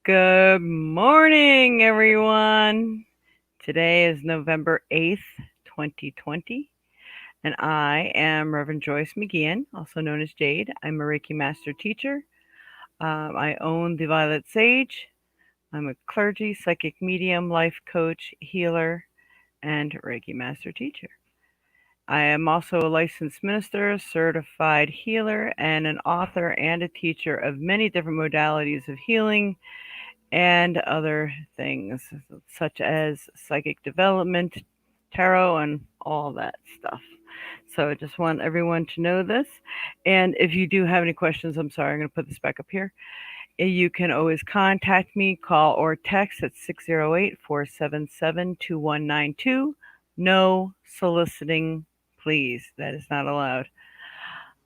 Good morning, everyone. Today is November 8th, 2020, and I am Reverend Joyce McGeehan, also known as Jade. I'm a Reiki Master Teacher. I own the Violet Sage. I'm a clergy, psychic medium, life coach, healer, and Reiki Master Teacher. I am also a licensed minister, certified healer, and an author and a teacher of many different modalities of healing and other things such as psychic development, tarot, and all that stuff. So I just want everyone to know this. And if you do have any questions, I'm sorry, I'm going to put this back up here. You can always contact me, call or text at 608-477-2192. No soliciting, please. That is not allowed.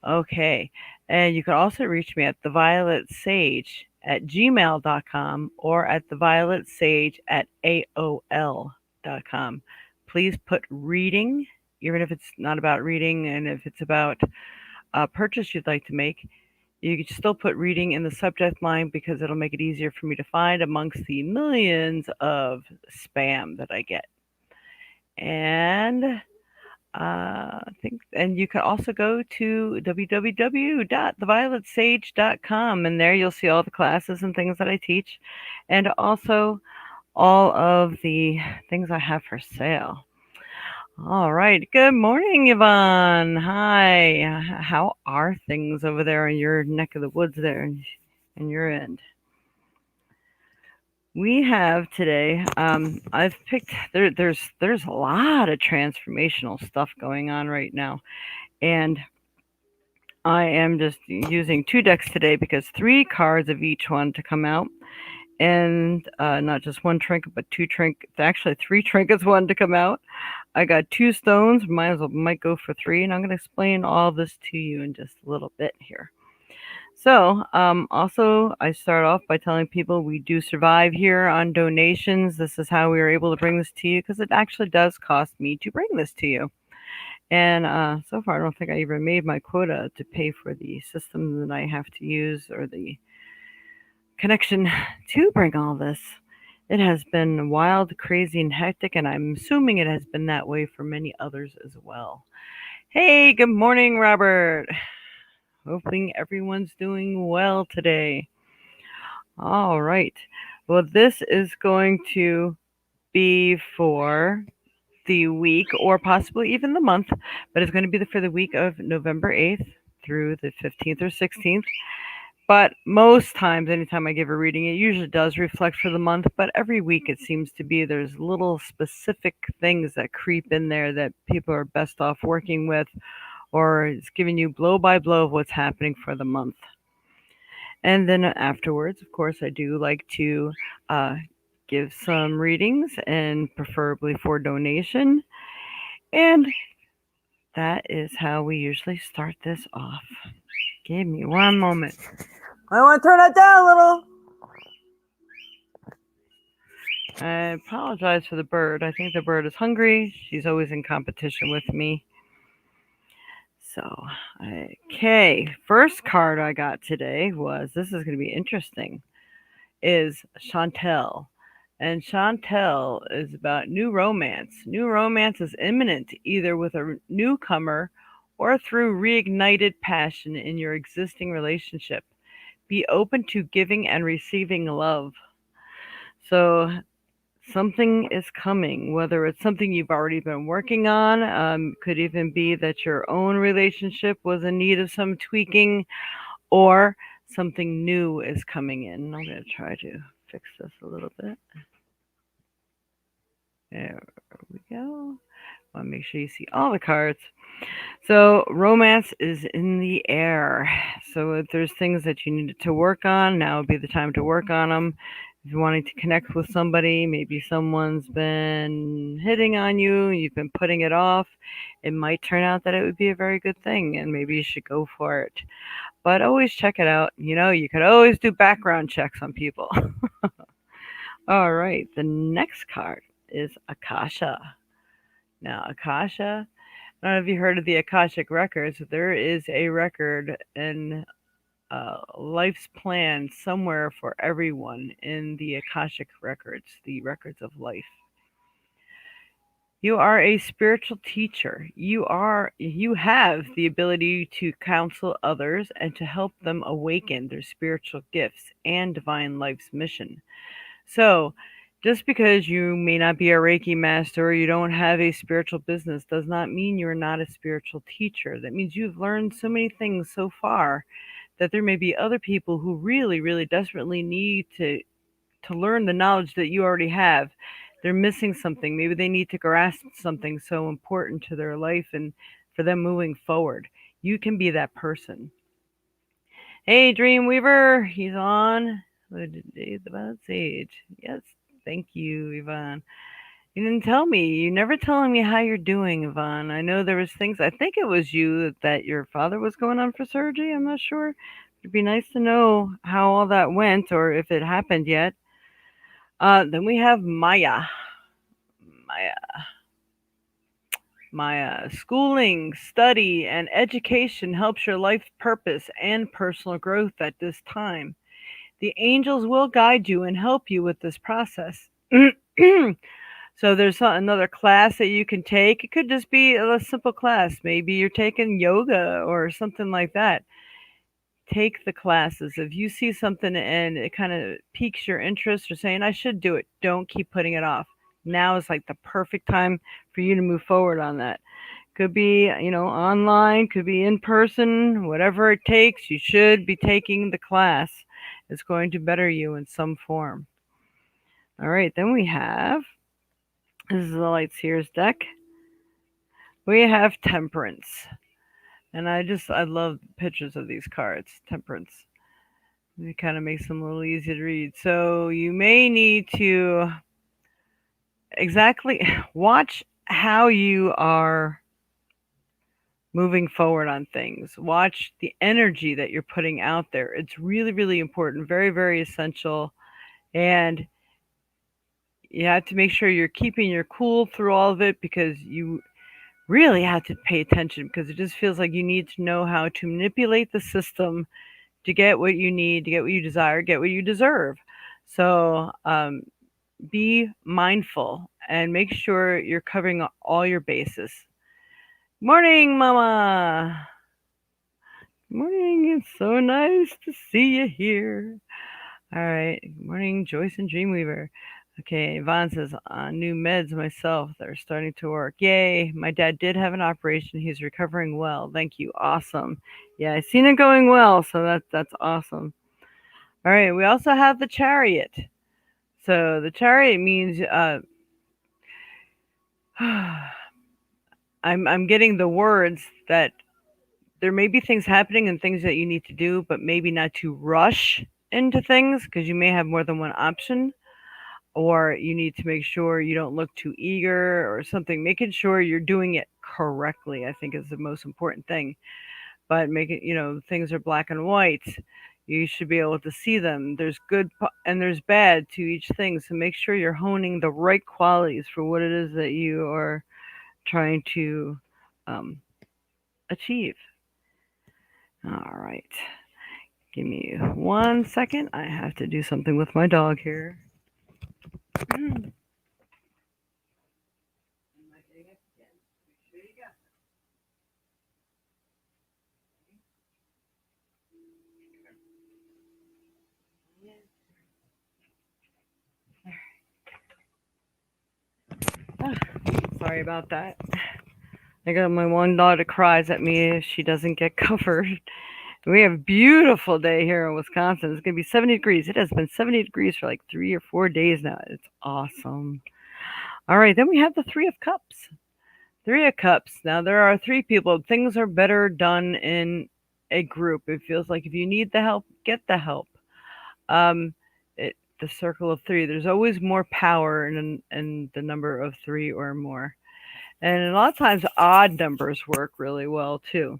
Okay. And you can also reach me at thevioletsage@gmail.com or at thevioletsage@aol.com. Please put reading, even if it's not about reading and if it's about a purchase you'd like to make. You can still put reading in the subject line because it'll make it easier for me to find amongst the millions of spam that I get. And and you can also go to www.thevioletsage.com, and there you'll see all the classes and things that I teach, and also all of the things I have for sale. All right. Good morning, Yvonne. Hi. How are things over there in your neck of the woods there in your end? We have today. I've picked there's a lot of transformational stuff going on right now, and I am just using two decks today because three cards of each one to come out, and not just one trinket, but two trinkets. Actually, three trinkets, one to come out. I got two stones. Might go for three, and I'm going to explain all this to you in just a little bit here. So, also, I start off by telling people we do survive here on donations. This is how we are able to bring this to you because it actually does cost me to bring this to you. And so far, I don't think I even made my quota to pay for the system that I have to use or the connection to bring all this. It has been wild, crazy, and hectic, and I'm assuming it has been that way for many others as well. Hey, good morning, Robert. Hoping everyone's doing well today. All right. Well, this is going to be for the week or possibly even the month, but it's going to be for the week of November 8th through the 15th or 16th. But most times, anytime I give a reading, it usually does reflect for the month, but every week it seems to be there's little specific things that creep in there that people are best off working with, or it's giving you blow by blow of what's happening for the month. And then afterwards, of course, I do like to give some readings and preferably for donation. And that is how we usually start this off. Give me one moment. I want to turn that down a little. I apologize for the bird. I think the bird is hungry. She's always in competition with me. So, okay. First card I got today was, this is going to be interesting, is Chantel. And Chantel is about new romance. New romance is imminent, either with a newcomer or through reignited passion in your existing relationship. Be open to giving and receiving love. So something is coming, whether it's something you've already been working on, could even be that your own relationship was in need of some tweaking, or something new is coming in. I'm going to try to fix this a little bit. There we go. I want to make sure you see all the cards. So romance is in the air. So if there's things that you needed to work on, now would be the time to work on them. If you're wanting to connect with somebody, maybe someone's been hitting on you, you've been putting it off, it might turn out that it would be a very good thing, and maybe you should go for it. But always check it out. You know, you could always do background checks on people. All right, the next card is Akasha. Now, Akasha, I don't know if you heard of the Akashic records. There is a record in life's plan somewhere for everyone in the Akashic records, the records of life. You are a spiritual teacher. You have the ability to counsel others and to help them awaken their spiritual gifts and divine life's mission. So, just because you may not be a Reiki master or you don't have a spiritual business does not mean you're not a spiritual teacher. That means you've learned so many things so far that there may be other people who really, really desperately need to learn the knowledge that you already have. They're missing something. Maybe they need to grasp something so important to their life and for them moving forward. You can be that person. Hey, Dreamweaver, he's on. Today's about Sage. Yes, thank you, Yvonne. You didn't tell me. You never telling me how you're doing, Yvonne. I know there was things. I think it was you that your father was going on for surgery. I'm not sure. It'd be nice to know how all that went, or if it happened yet. Then we have Maya. Maya. Maya. Schooling, study, and education helps your life purpose and personal growth at this time. The angels will guide you and help you with this process. So there's another class that you can take. It could just be a simple class. Maybe you're taking yoga or something like that. Take the classes. If you see something and it kind of piques your interest or saying, I should do it, don't keep putting it off. Now is like the perfect time for you to move forward on that. Could be, online, could be in person, whatever it takes, you should be taking the class. It's going to better you in some form. All right, then we have, this is the Light Seers deck. We have Temperance. And I love pictures of these cards, Temperance. It kind of makes them a little easy to read. So you may need to exactly watch how you are moving forward on things. Watch the energy that you're putting out there. It's really, really important, very, very essential. And you have to make sure you're keeping your cool through all of it because you really have to pay attention because it just feels like you need to know how to manipulate the system to get what you need, to get what you desire, get what you deserve. So be mindful and make sure you're covering all your bases. Morning, Mama. Morning. It's so nice to see you here. All right. Good morning, Joyce and Dreamweaver. Okay, Yvonne says, new meds myself that are starting to work. Yay. My dad did have an operation. He's recovering well. Thank you. Awesome. Yeah, I seen it going well, so that's awesome. All right, we also have the Chariot. So the Chariot means I'm getting the words that there may be things happening and things that you need to do, but maybe not to rush into things because you may have more than one option, or you need to make sure you don't look too eager or something. Making sure you're doing it correctly, I think, is the most important thing. But making, things are black and white. You should be able to see them. There's good and there's bad to each thing. So make sure you're honing the right qualities for what it is that you are trying to um, achieve. All right. Give me 1 second. I have to do something with my dog here. Sorry about that. I got my one daughter cries at me if she doesn't get covered. We have a beautiful day here in Wisconsin. It's going to be 70 degrees. It has been 70 degrees for like 3 or 4 days now. It's awesome. All right, then we have the Three of Cups. Three of Cups. Now, there are three people. Things are better done in a group. It feels like if you need the help, get the help. The circle of three. There's always more power in the number of three or more. And a lot of times, odd numbers work really well, too.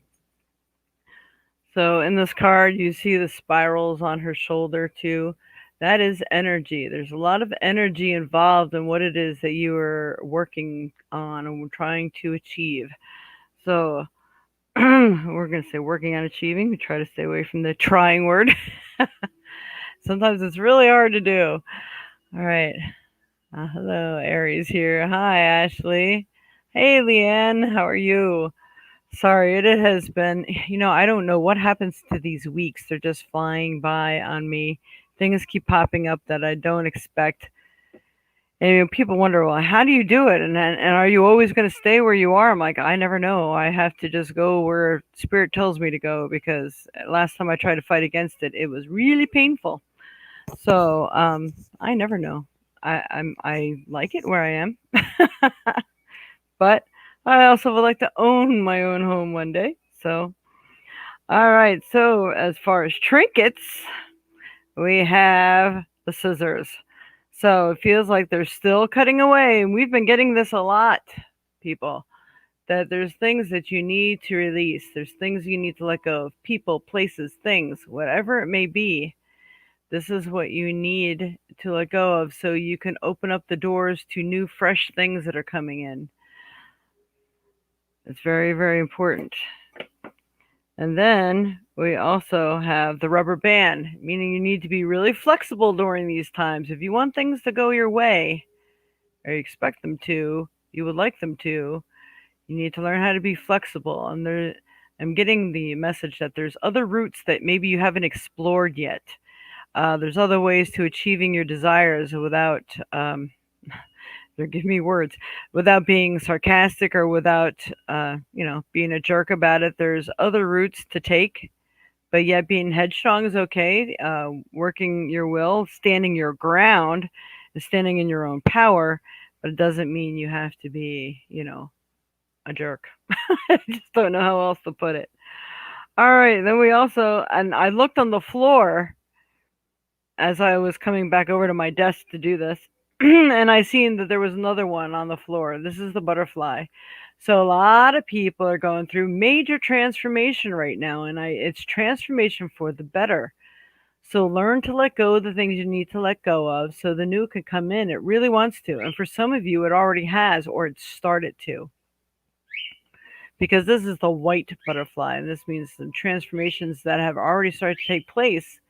So in this card, you see the spirals on her shoulder too. That is energy. There's a lot of energy involved in what it is that you are working on and trying to achieve. So We're going to say working on achieving. We try to stay away from the trying word. Sometimes it's really hard to do. All right. Hello, Aries here. Hi, Ashley. Hey, Leanne. How are you? Sorry, it has been, I don't know what happens to these weeks. They're just flying by on me. Things keep popping up that I don't expect. And people wonder, well, how do you do it? And are you always going to stay where you are? I'm like, I never know. I have to just go where spirit tells me to go because last time I tried to fight against it, it was really painful. So I never know. I like it where I am, but I also would like to own my own home one day. So all right. So as far as trinkets, we have the scissors. So it feels like they're still cutting away. And we've been getting this a lot, people, that there's things that you need to release. There's things you need to let go of, people, places, things, whatever it may be. This is what you need to let go of so you can open up the doors to new, fresh things that are coming in. It's very, very important. And then we also have the rubber band, meaning you need to be really flexible during these times. If you want things to go your way, or you expect them to, you would like them to, you need to learn how to be flexible. And I'm getting the message that there's other routes that maybe you haven't explored yet. There's other ways to achieving your desires without, forgive me words, without being sarcastic or without, being a jerk about it. There's other routes to take, but yet being headstrong is okay. Working your will, standing your ground, and standing in your own power, but it doesn't mean you have to be, a jerk. I just don't know how else to put it. All right, then we also, and I looked on the floor as I was coming back over to my desk to do this, and I seen that there was another one on the floor. This is the butterfly. So a lot of people are going through major transformation right now, and it's transformation for the better. So learn to let go of the things you need to let go of so the new can come in. It really wants to. And for some of you, it already has or it started to. Because this is the white butterfly, and this means the transformations that have already started to take place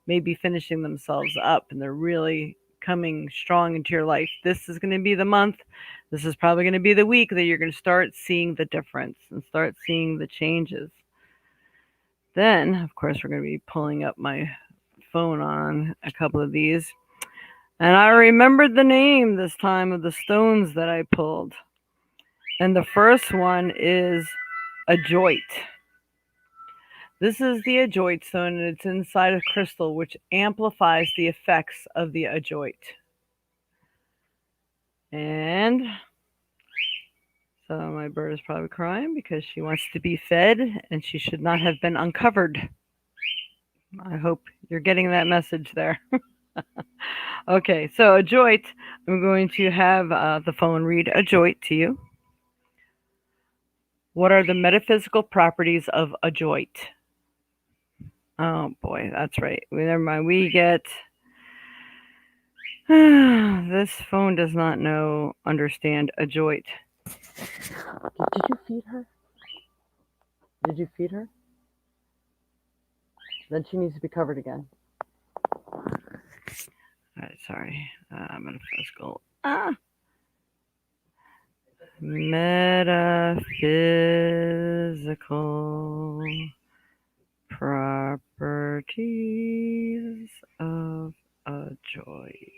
may be finishing themselves up and they're really coming strong into your life. This is going to be the month. This is probably going to be the week that you're going to start seeing the difference and start seeing the changes. Then, of course, we're going to be pulling up my phone on a couple of these. And I remembered the name this time of the stones that I pulled. And the first one is Ajoite. This is the Ajoite stone, and it's inside a crystal, which amplifies the effects of the Ajoite. And so my bird is probably crying because she wants to be fed, and she should not have been uncovered. I hope you're getting that message there. Okay, so Ajoite, I'm going to have the phone read Ajoite to you. What are the metaphysical properties of Ajoite? Oh boy, that's right. Never mind. We get this phone does not understand Ajoite. Did you feed her? Did you feed her? Then she needs to be covered again. All right, sorry. Metaphysical. Metaphysical properties of Ajoite.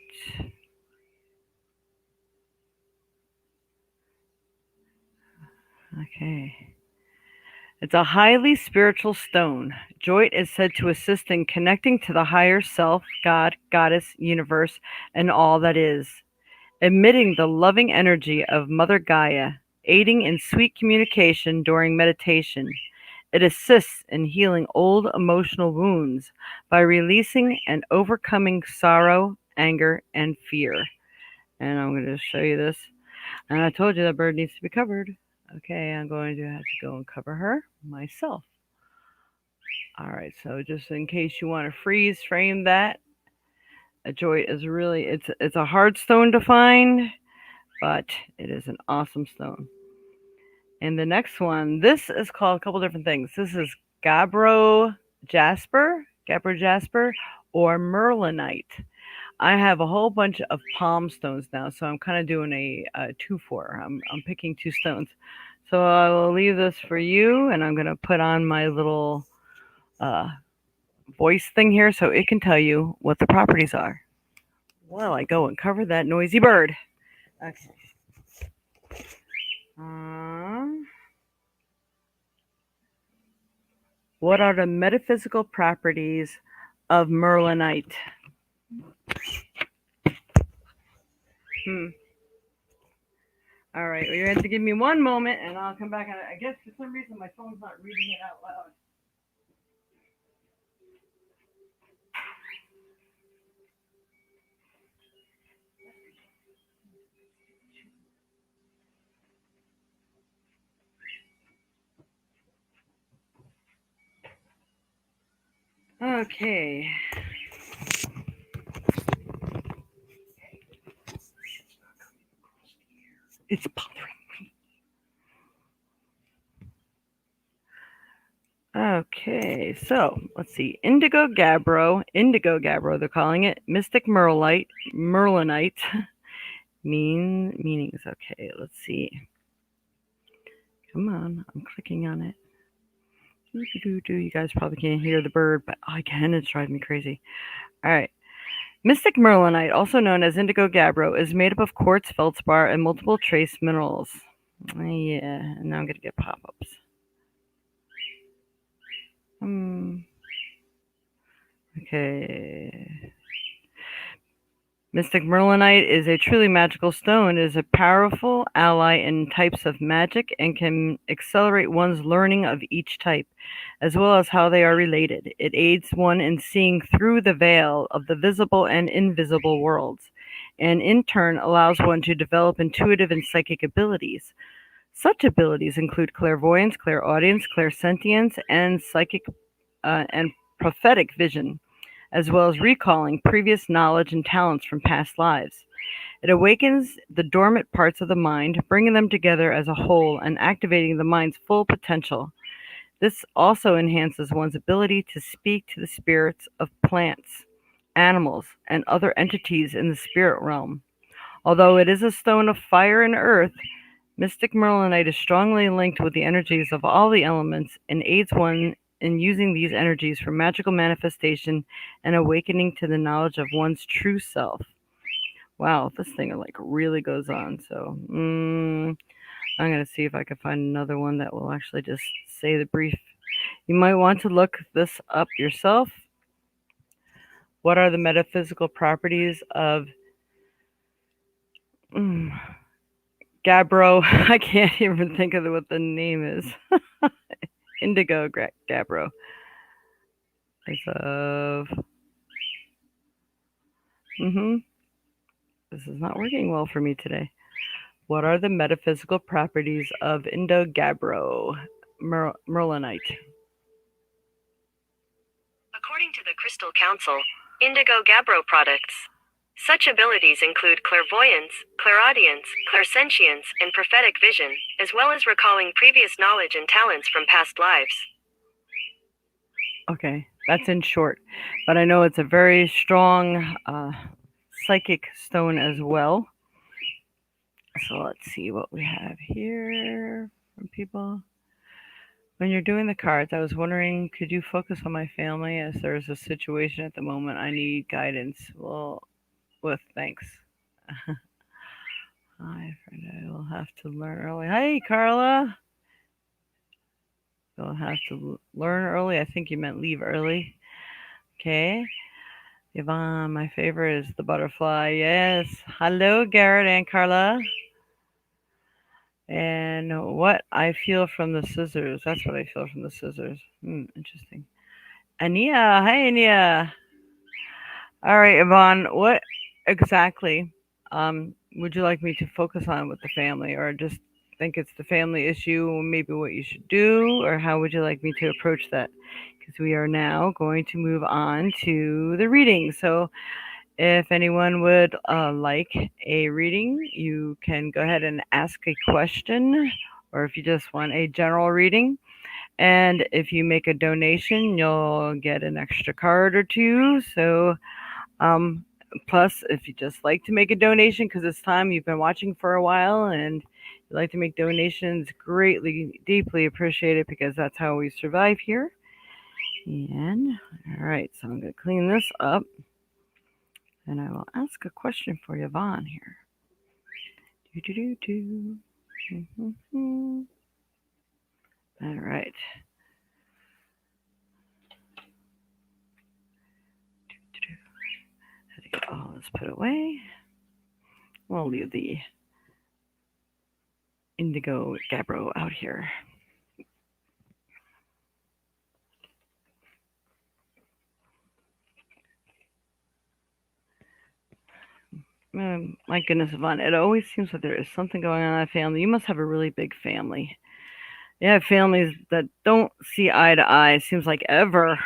Okay. It's a highly spiritual stone. Ajoite is said to assist in connecting to the higher self, God, Goddess, universe, and all that is, emitting the loving energy of Mother Gaia, aiding in sweet communication during meditation. It assists in healing old emotional wounds by releasing and overcoming sorrow, anger, and fear. And I'm going to show you this. And I told you that bird needs to be covered. Okay, I'm going to have to go and cover her myself. All right, so just in case you want to freeze frame that, Ajoite is really, it's a hard stone to find, but it is an awesome stone. And the next one, this is called a couple different things. This is Gabbro Gabbro Jasper, or Merlinite. I have a whole bunch of palm stones now, so I'm kind of doing a 2-4. I'm picking two stones. So I will leave this for you, and I'm going to put on my little uh, voice thing here so it can tell you what the properties are. While I go and cover that noisy bird. Okay. What are the metaphysical properties of Merlinite? All right, well, you're going to have to give me one moment, and I'll come back. I guess for some reason my phone's not reading it out loud. Okay. It's bothering me. Okay, so let's see. Indigo Gabbro, they're calling it. Mystic Merlinite. Meanings. Okay, let's see. Come on, I'm clicking on it. You guys probably can't hear the bird, but I can. It's driving me crazy. All right. Mystic Merlinite, also known as Indigo Gabbro, is made up of quartz, feldspar, and multiple trace minerals. Yeah, and now I'm going to get pop-ups. Okay. Mystic Merlinite is a truly magical stone. It is a powerful ally in types of magic and can accelerate one's learning of each type, as well as how they are related. It aids one in seeing through the veil of the visible and invisible worlds, and in turn allows one to develop intuitive and psychic abilities. Such abilities include clairvoyance, clairaudience, clairsentience, and psychic and prophetic vision, as well as recalling previous knowledge and talents from past lives. It awakens the dormant parts of the mind, bringing them together as a whole and activating the mind's full potential. This also enhances one's ability to speak to the spirits of plants, animals, and other entities in the spirit realm. Although it is a stone of fire and earth, Mystic Merlinite is strongly linked with the energies of all the elements and aids one in using these energies for magical manifestation and awakening to the knowledge of one's true self. Wow, this thing like really goes on. So I'm going to see if I can find another one that will actually just say the brief. You might want to look this up yourself. What are the metaphysical properties of Gabbro? I can't even think of what the name is. Indigo Gabbro. As of This is not working well for me today. What are the metaphysical properties of Indigo Gabbro Merlinite? According to the Crystal Council, Indigo Gabbro products. Such abilities include clairvoyance, clairaudience, clairsentience, and prophetic vision, as well as recalling previous knowledge and talents from past lives. Okay, that's in short, but I know it's a very strong psychic stone as well. So let's see what we have here from people. When you're doing the cards, I was wondering, could you focus on my family as there's a situation at the moment I need guidance? Well, with thanks. Hi, friend. I will have to learn early. Hi, Carla. You'll have to learn early. I think you meant leave early. Okay. Yvonne, my favorite is the butterfly. Yes. Hello, Garrett and Carla. And what I feel from the scissors. That's what I feel from the scissors. Interesting. Ania. Hi, Ania. All right, Yvonne. What exactly would you like me to focus on with the family, or just think it's the family issue, maybe what you should do, or how would you like me to approach that? Because we are now going to move on to the reading. So if anyone would like a reading, you can go ahead and ask a question or if you just want a general reading. And if you make a donation, you'll get an extra card or two. So, um, plus, if you just like to make a donation because it's time you've been watching for a while and you like to make donations, greatly, deeply appreciated because that's how we survive here. And all right, so I'm going to clean this up and I will ask a question for Yvonne here. Do, do, do, do. Mm-hmm. All right. Had to get all this put away. We'll leave the indigo gabbro out here. My goodness, Yvonne, it always seems like there is something going on in that family. You must have a really big family. You have families that don't see eye to eye, seems like ever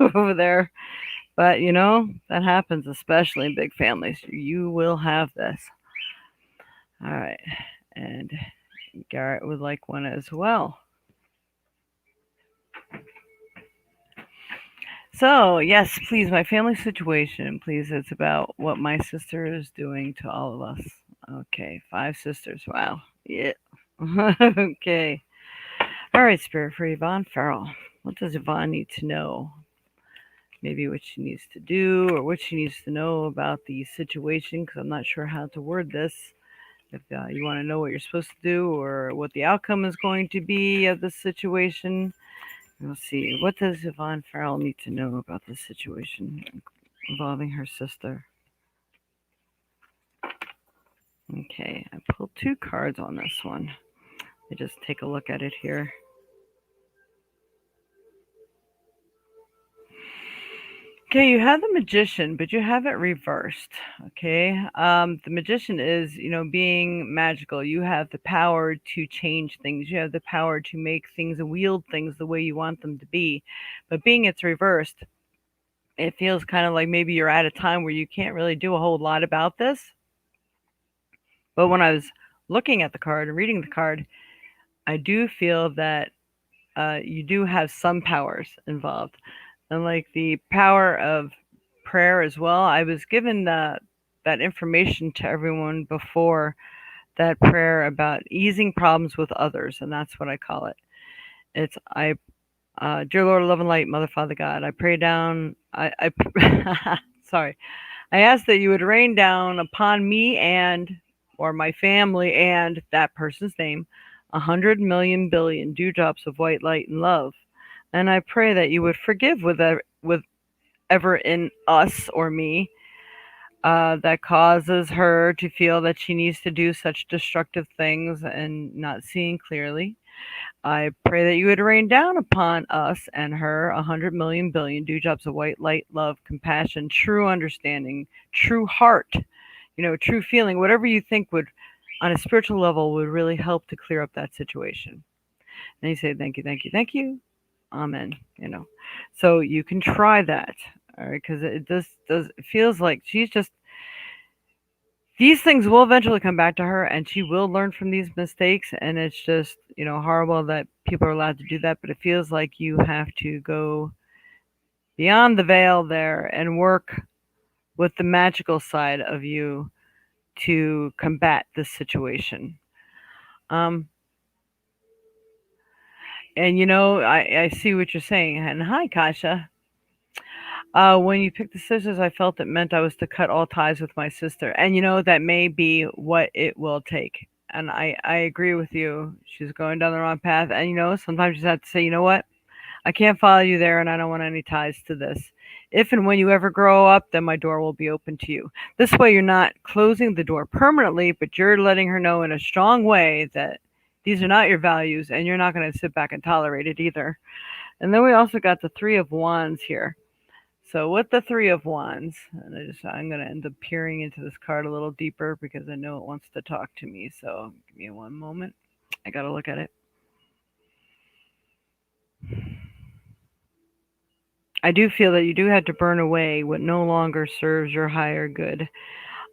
over there. But that happens, especially in big families. You will have this. All right. And Garrett would like one as well. So, yes, please, my family situation, please. It's about what my sister is doing to all of us. Okay, 5 sisters. Wow. Yeah. Okay. All right, Spirit for Yvonne Farrell. What does Yvonne need to know? Maybe what she needs to do or what she needs to know about the situation, because I'm not sure how to word this. If you want to know what you're supposed to do or what the outcome is going to be of this situation, we'll see. What does Yvonne Farrell need to know about this situation involving her sister? Okay, I pulled 2 cards on this one. Let me just take a look at it here. Okay, you have the magician, but you have it reversed. Okay, the magician is, being magical. You have the power to change things. You have the power to make things and wield things the way you want them to be. But being it's reversed, it feels kind of like maybe you're at a time where you can't really do a whole lot about this. But when I was looking at the card and reading the card, I do feel that you do have some powers involved, and like the power of prayer as well. I was given that information to everyone before that prayer about easing problems with others, and that's what I call it. It's dear Lord, love and light, Mother, Father, God. I pray down. Sorry. I ask that you would rain down upon me and or my family and that person's name 100 million billion dewdrops of white light and love. And I pray that you would forgive with ever in us or me that causes her to feel that she needs to do such destructive things and not seeing clearly. I pray that you would rain down upon us and her 100 million billion dewdrops of white light, love, compassion, true understanding, true heart, true feeling, whatever you think would, on a spiritual level, would really help to clear up that situation. And you say, thank you, thank you, thank you. Amen. So you can try that. All right. Because it feels like she's just, these things will eventually come back to her and she will learn from these mistakes. And it's just, horrible that people are allowed to do that. But it feels like you have to go beyond the veil there and work with the magical side of you to combat this situation. Um, and I see what you're saying. And hi, Kasha. When you picked the scissors, I felt it meant I was to cut all ties with my sister. And that may be what it will take. And I agree with you. She's going down the wrong path. And sometimes you just have to say, you know what? I can't follow you there and I don't want any ties to this. If and when you ever grow up, then my door will be open to you. This way, you're not closing the door permanently, but you're letting her know in a strong way that these are not your values and you're not going to sit back and tolerate it either. And then we also got the Three of Wands here. So with the Three of Wands, and I'm going to end up peering into this card a little deeper because I know it wants to talk to me. So give me one moment. I got to look at it. I do feel that you do have to burn away what no longer serves your higher good.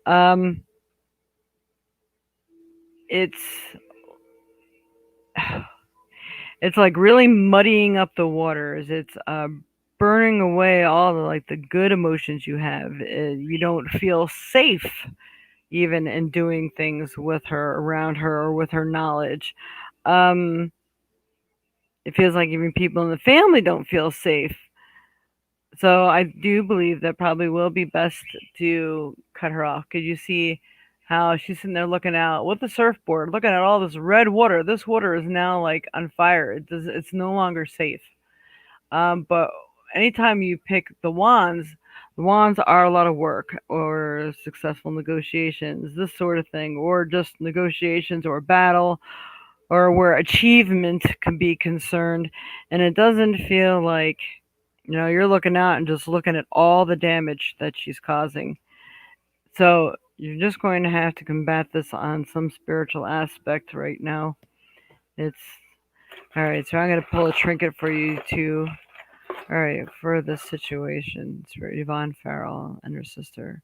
Um, it's it's like really muddying up the waters. It's burning away all the like the good emotions you have. You don't feel safe even in doing things with her, around her, or with her knowledge. Um, it feels like even people in the family don't feel safe. So I do believe that probably will be best to cut her off. Because you see how she's sitting there looking out with the surfboard, looking at all this red water. This water is now like on fire. It's no longer safe. But anytime you pick the wands are a lot of work or successful negotiations, this sort of thing, or just negotiations or battle or where achievement can be concerned. And it doesn't feel like, you're looking out and just looking at all the damage that she's causing. So you're just going to have to combat this on some spiritual aspect right now. It's all right. So I'm going to pull a trinket for you too. All right, for this situation, it's for Yvonne Farrell and her sister.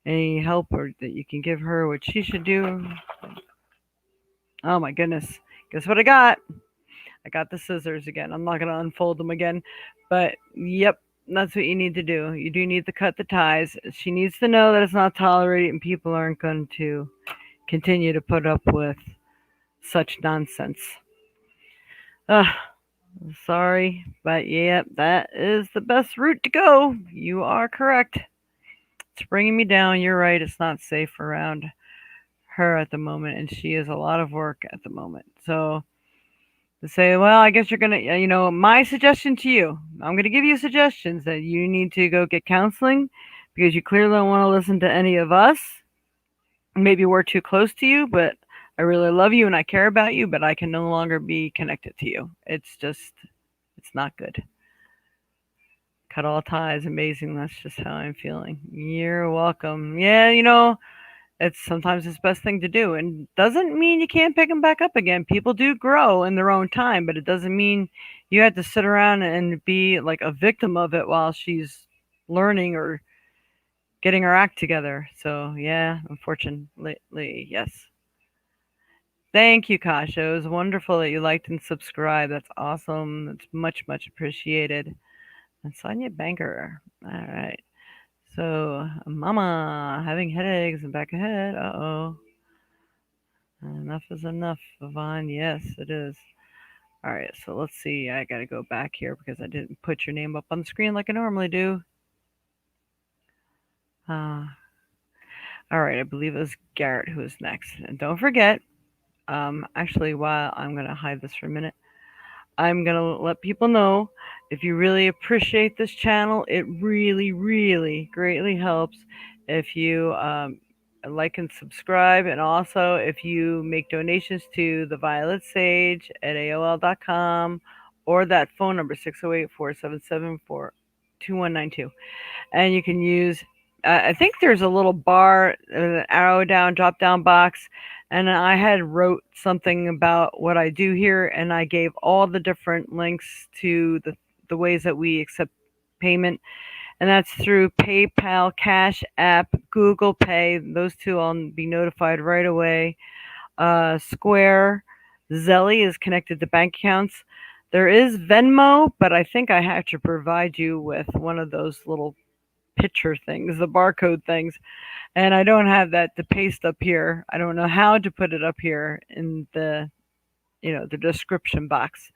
Any help or that you can give her, what she should do? Oh my goodness! Guess what I got? I got the scissors again. I'm not gonna unfold them again, but yep, that's what you need to do. You do need to cut the ties. She needs to know that it's not tolerated, and people aren't going to continue to put up with such nonsense. Ugh, sorry, but yep, that is the best route to go. You are correct. It's bringing me down. You're right. It's not safe around her at the moment, and she is a lot of work at the moment. So to say, well, I guess you're gonna, my suggestion to you, I'm gonna give you suggestions that you need to go get counseling because you clearly don't want to listen to any of us. Maybe we're too close to you, but I really love you and I care about you, but I can no longer be connected to you. It's not good. Cut all ties. Amazing. That's just how I'm feeling. You're welcome. Yeah, it's sometimes it's the best thing to do, and doesn't mean you can't pick them back up again. People do grow in their own time, but it doesn't mean you have to sit around and be like a victim of it while she's learning or getting her act together. So yeah, unfortunately, yes. Thank you, Kasha. It was wonderful that you liked and subscribed. That's awesome. That's much, much appreciated. And Sonia Banker. All right. So, Mama having headaches and back ahead. Uh oh. Enough is enough, Yvonne. Yes, it is. All right, so let's see. I got to go back here because I didn't put your name up on the screen like I normally do. Uh, all right, I believe it was Garrett who is next. And don't forget, actually, while I'm going to hide this for a minute, I'm going to let people know if you really appreciate this channel, it really, really greatly helps if you like and subscribe. And also, if you make donations to the Violet Sage at AOL.com or that phone number, 608-477-2192. And you can use, I think there's a little bar, an arrow down, drop down box, and I had wrote something about what I do here, and I gave all the different links to the ways that we accept payment, and that's through PayPal, Cash App, Google Pay. Those two I'll be notified right away. Square, Zelly is connected to bank accounts. There is Venmo, but I think I have to provide you with one of those little picture things, the barcode things, and I don't have that to paste up here. I don't know how to put it up here in the description box.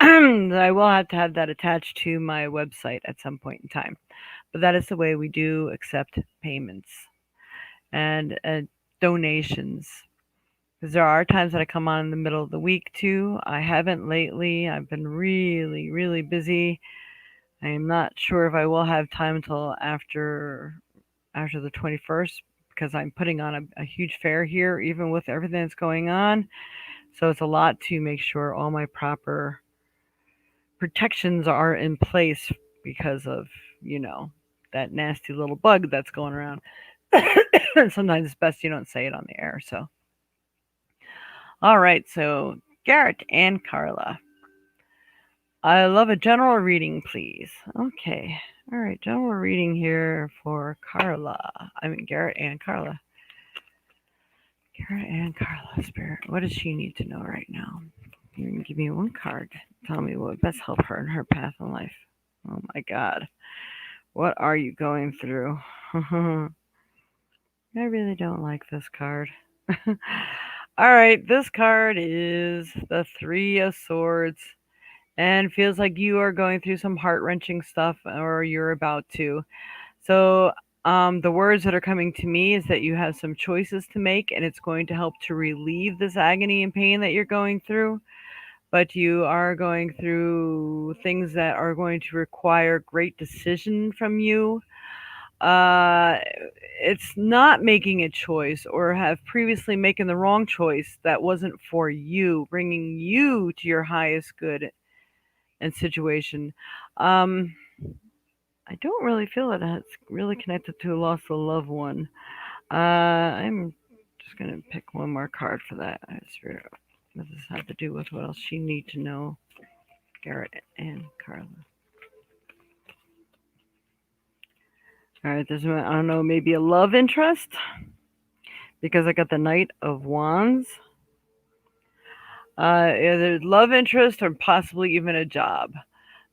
I will have to have that attached to my website at some point in time. But that is the way we do accept payments and donations. Because there are times that I come on in the middle of the week too. I haven't lately. I've been really, really busy. I am not sure if I will have time until after the 21st because I'm putting on a huge fair here, even with everything that's going on. So it's a lot to make sure all my proper protections are in place because of, that nasty little bug that's going around. Sometimes it's best you don't say it on the air. So, all right. So, Garrett and Carla. I love a general reading, please. Okay. All right. General reading here for Carla. I mean, Garrett and Carla. Garrett and Carla, Spirit. What does she need to know right now? Give me one card. Tell me what would best help her in her path in life. Oh my God. What are you going through? I really don't like this card. All right, this card is the Three of Swords and feels like you are going through some heart wrenching stuff or you're about to. So, the words that are coming to me is that you have some choices to make and it's going to help to relieve this agony and pain that you're going through. But you are going through things that are going to require great decision from you. Uh, it's not making a choice or have previously making the wrong choice that wasn't for you, bringing you to your highest good and situation. Um, I don't really feel that it's really connected to a loss of a loved one. I'm just gonna pick one more card for that. Spirit, what does this have to do with what else she need to know? Garrett and Carla. All right, there's I don't know, maybe a love interest because I got the Knight of Wands. Either love interest or possibly even a job.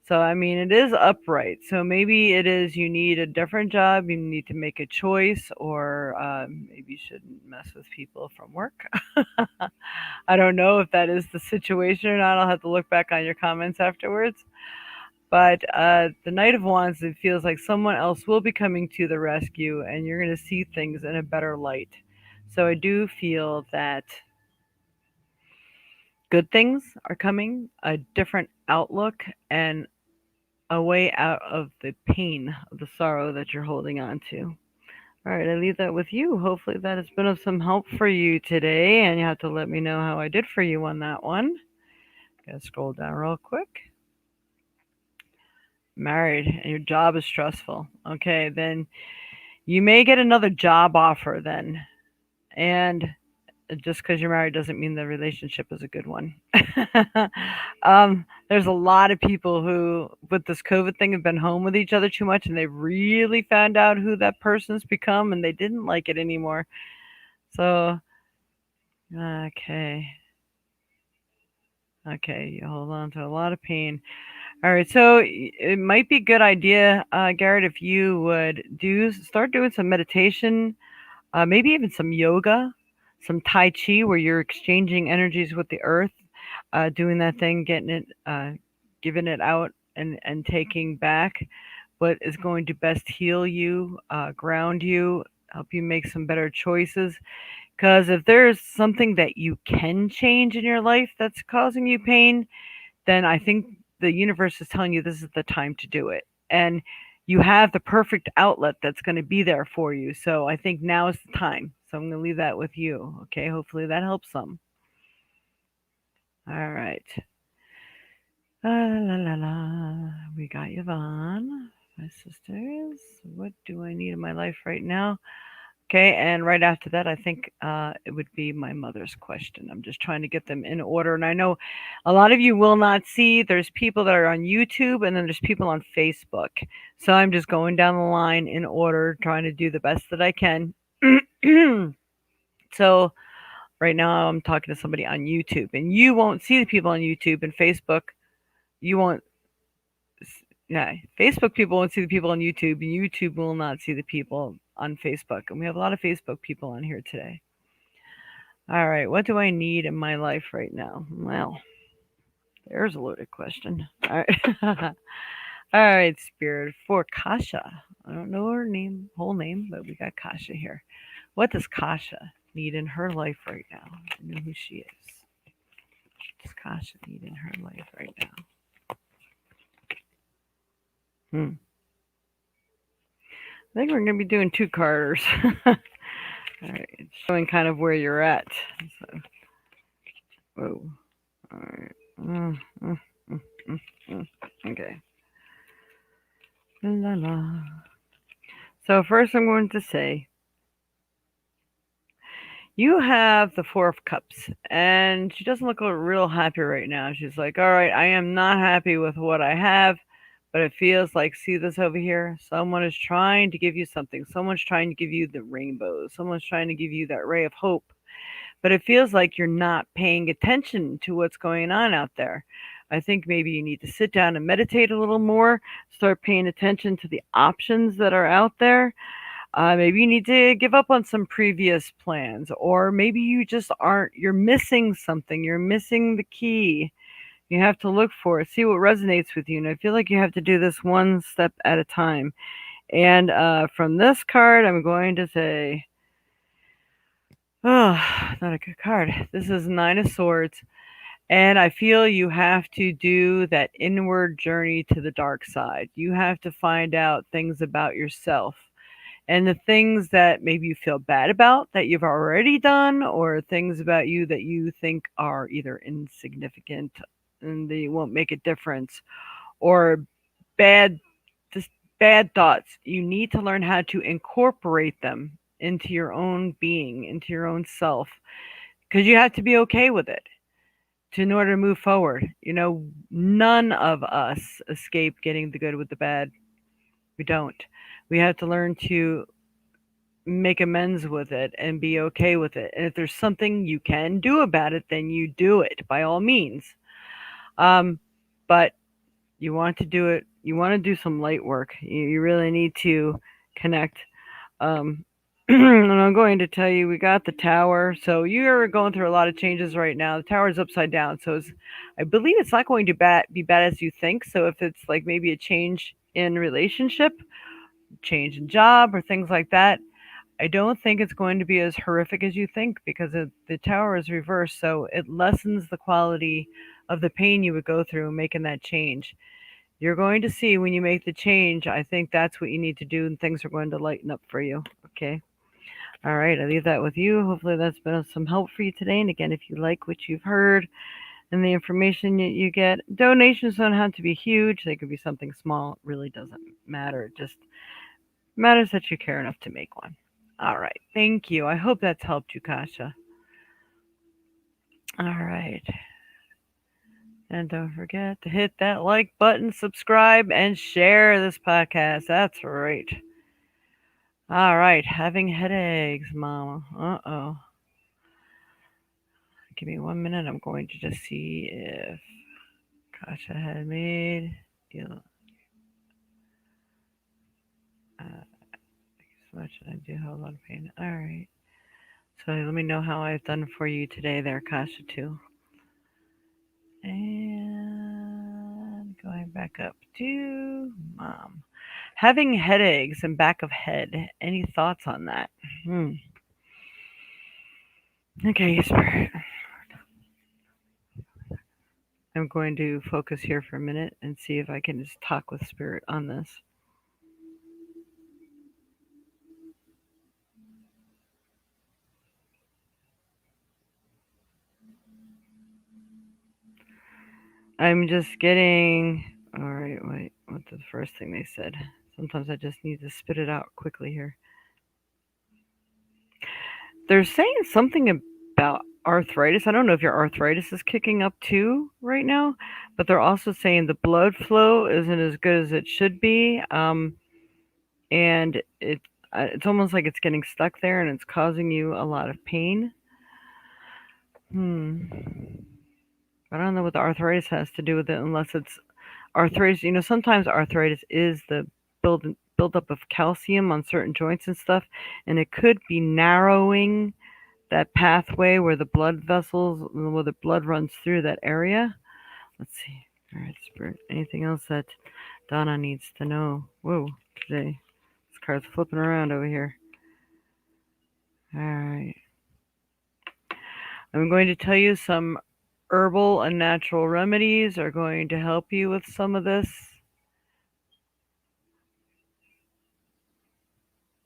So I mean, it is upright. So maybe it is you need a different job. You need to make a choice, or maybe you shouldn't mess with people from work. I don't know if that is the situation or not. I'll have to look back on your comments afterwards. But the Knight of Wands, it feels like someone else will be coming to the rescue, and you're going to see things in a better light. So I do feel that good things are coming, a different outlook, and a way out of the pain, of the sorrow that you're holding on to. All right, I leave that with you. Hopefully, that has been of some help for you today, and you have to let me know how I did for you on that one. Gotta scroll down real quick. Married, and your job is stressful. Okay, then you may get another job offer then. And just because you're married doesn't mean the relationship is a good one. There's a lot of people who, with this COVID thing, have been home with each other too much, and they really found out who that person's become, and they didn't like it anymore. So, okay, okay, you hold on to a lot of pain. All right, so it might be a good idea, Garrett, if you would start doing some meditation, maybe even some yoga, some Tai Chi, where you're exchanging energies with the earth, doing that thing, getting it, giving it out, and taking back what is going to best heal you, ground you, help you make some better choices. Because if there's something that you can change in your life that's causing you pain, then I think the universe is telling you this is the time to do it. And you have the perfect outlet that's going to be there for you. So I think now is the time. So I'm going to leave that with you. Okay. Hopefully that helps some. All right. La la la. We got Yvonne. My sisters. What do I need in my life right now? Okay, and right after that, I think it would be my mother's question. I'm just trying to get them in order. And I know a lot of you will not see, there's people that are on YouTube and then there's people on Facebook. So I'm just going down the line in order, trying to do the best that I can. So right now, I'm talking to somebody on YouTube, and you won't see the people on YouTube and Facebook. You won't, yeah, Facebook people won't see the people on YouTube, and YouTube will not see the people on Facebook. And we have a lot of Facebook people on here today. All right, what do I need in my life right now? Well, there's a loaded question. All right. All right, Spirit, for Kasha. I don't know her name, whole name, but we got Kasha here. What does Kasha need in her life right now? I know who she is. What does Kasha need in her life right now? Hmm. I think we're going to be doing two carders. All right, it's showing kind of where you're at. So, whoa. All right. Okay. La la. So first, I'm going to say you have the Four of Cups, and she doesn't look real happy right now. She's like, "All right, I am not happy with what I have, but it feels like, see this over here? Someone is trying to give you something. Someone's trying to give you the rainbows. Someone's trying to give you that ray of hope." but it feels like you're not paying attention to what's going on out there. I think maybe you need to sit down and meditate a little more, start paying attention to the options that are out there. Maybe you need to give up on some previous plans, or maybe you just aren't, you're missing something, you're missing the key. You have to look for it, see what resonates with you. And I feel like you have to do this one step at a time. And from this card, I'm going to say, oh, not a good card. This is Nine of Swords. And I feel you have to do that inward journey to the dark side. You have to find out things about yourself. And the things that maybe you feel bad about that you've already done, or things about you that you think are either insignificant and they won't make a difference, or bad, just bad thoughts. You need to learn how to incorporate them into your own being, into your own self, because you have to be okay with it to in order to move forward. None of us escape getting the good with the bad. We don't. We have to learn to make amends with it and be okay with it. And if there's something you can do about it, then you do it by all means. Um, but you want to do it. You want to do some light work. You really need to connect. Um, and I'm going to tell you, we got the tower. So you're going through a lot of changes right now. The tower is upside down. So I believe it's not going to be bad as you think. So if it's like maybe a change in relationship, change in job, or things like that, I don't think it's going to be as horrific as you think, because the tower is reversed. So it lessens the quality of the pain you would go through making that change. You're going to see when you make the change, I think that's what you need to do, and things are going to lighten up for you. Okay. All right. I leave that with you. Hopefully, that's been of some help for you today. And again, if you like what you've heard and the information you get, donations don't have to be huge. They could be something small. It really doesn't matter. It just matters that you care enough to make one. All right. Thank you. I hope that's helped you, Kasha. All right. And don't forget to hit that like button, subscribe, and share this podcast. That's right. All right. Having headaches, Mama. Uh-oh. Give me 1 minute. I'm going to just see if Kasha had made you know, so much I do have a lot of pain. All right. So let me know how I've done for you today there, Kasha, too. And going back up to Mom. Having headaches and back of head. Any thoughts on that? Okay, Spirit. I'm going to focus here for a minute and see if I can just talk with Spirit on this. I'm just getting. Alright, wait. What's the first thing they said? Sometimes I just need to spit it out quickly here. They're saying something about arthritis. I don't know if your arthritis is kicking up too right now, but they're also saying the blood flow isn't as good as it should be. And it's almost like it's getting stuck there and it's causing you a lot of pain. Hmm. I don't know what the arthritis has to do with it, unless it's arthritis. Sometimes arthritis is the build buildup of calcium on certain joints and stuff, and it could be narrowing that pathway where the blood vessels, where the blood runs through that area. Let's see. All right, Spirit. Anything else that Donna needs to know? Whoa, today this card's flipping around over here. All right. I'm going to tell you some herbal and natural remedies are going to help you with some of this.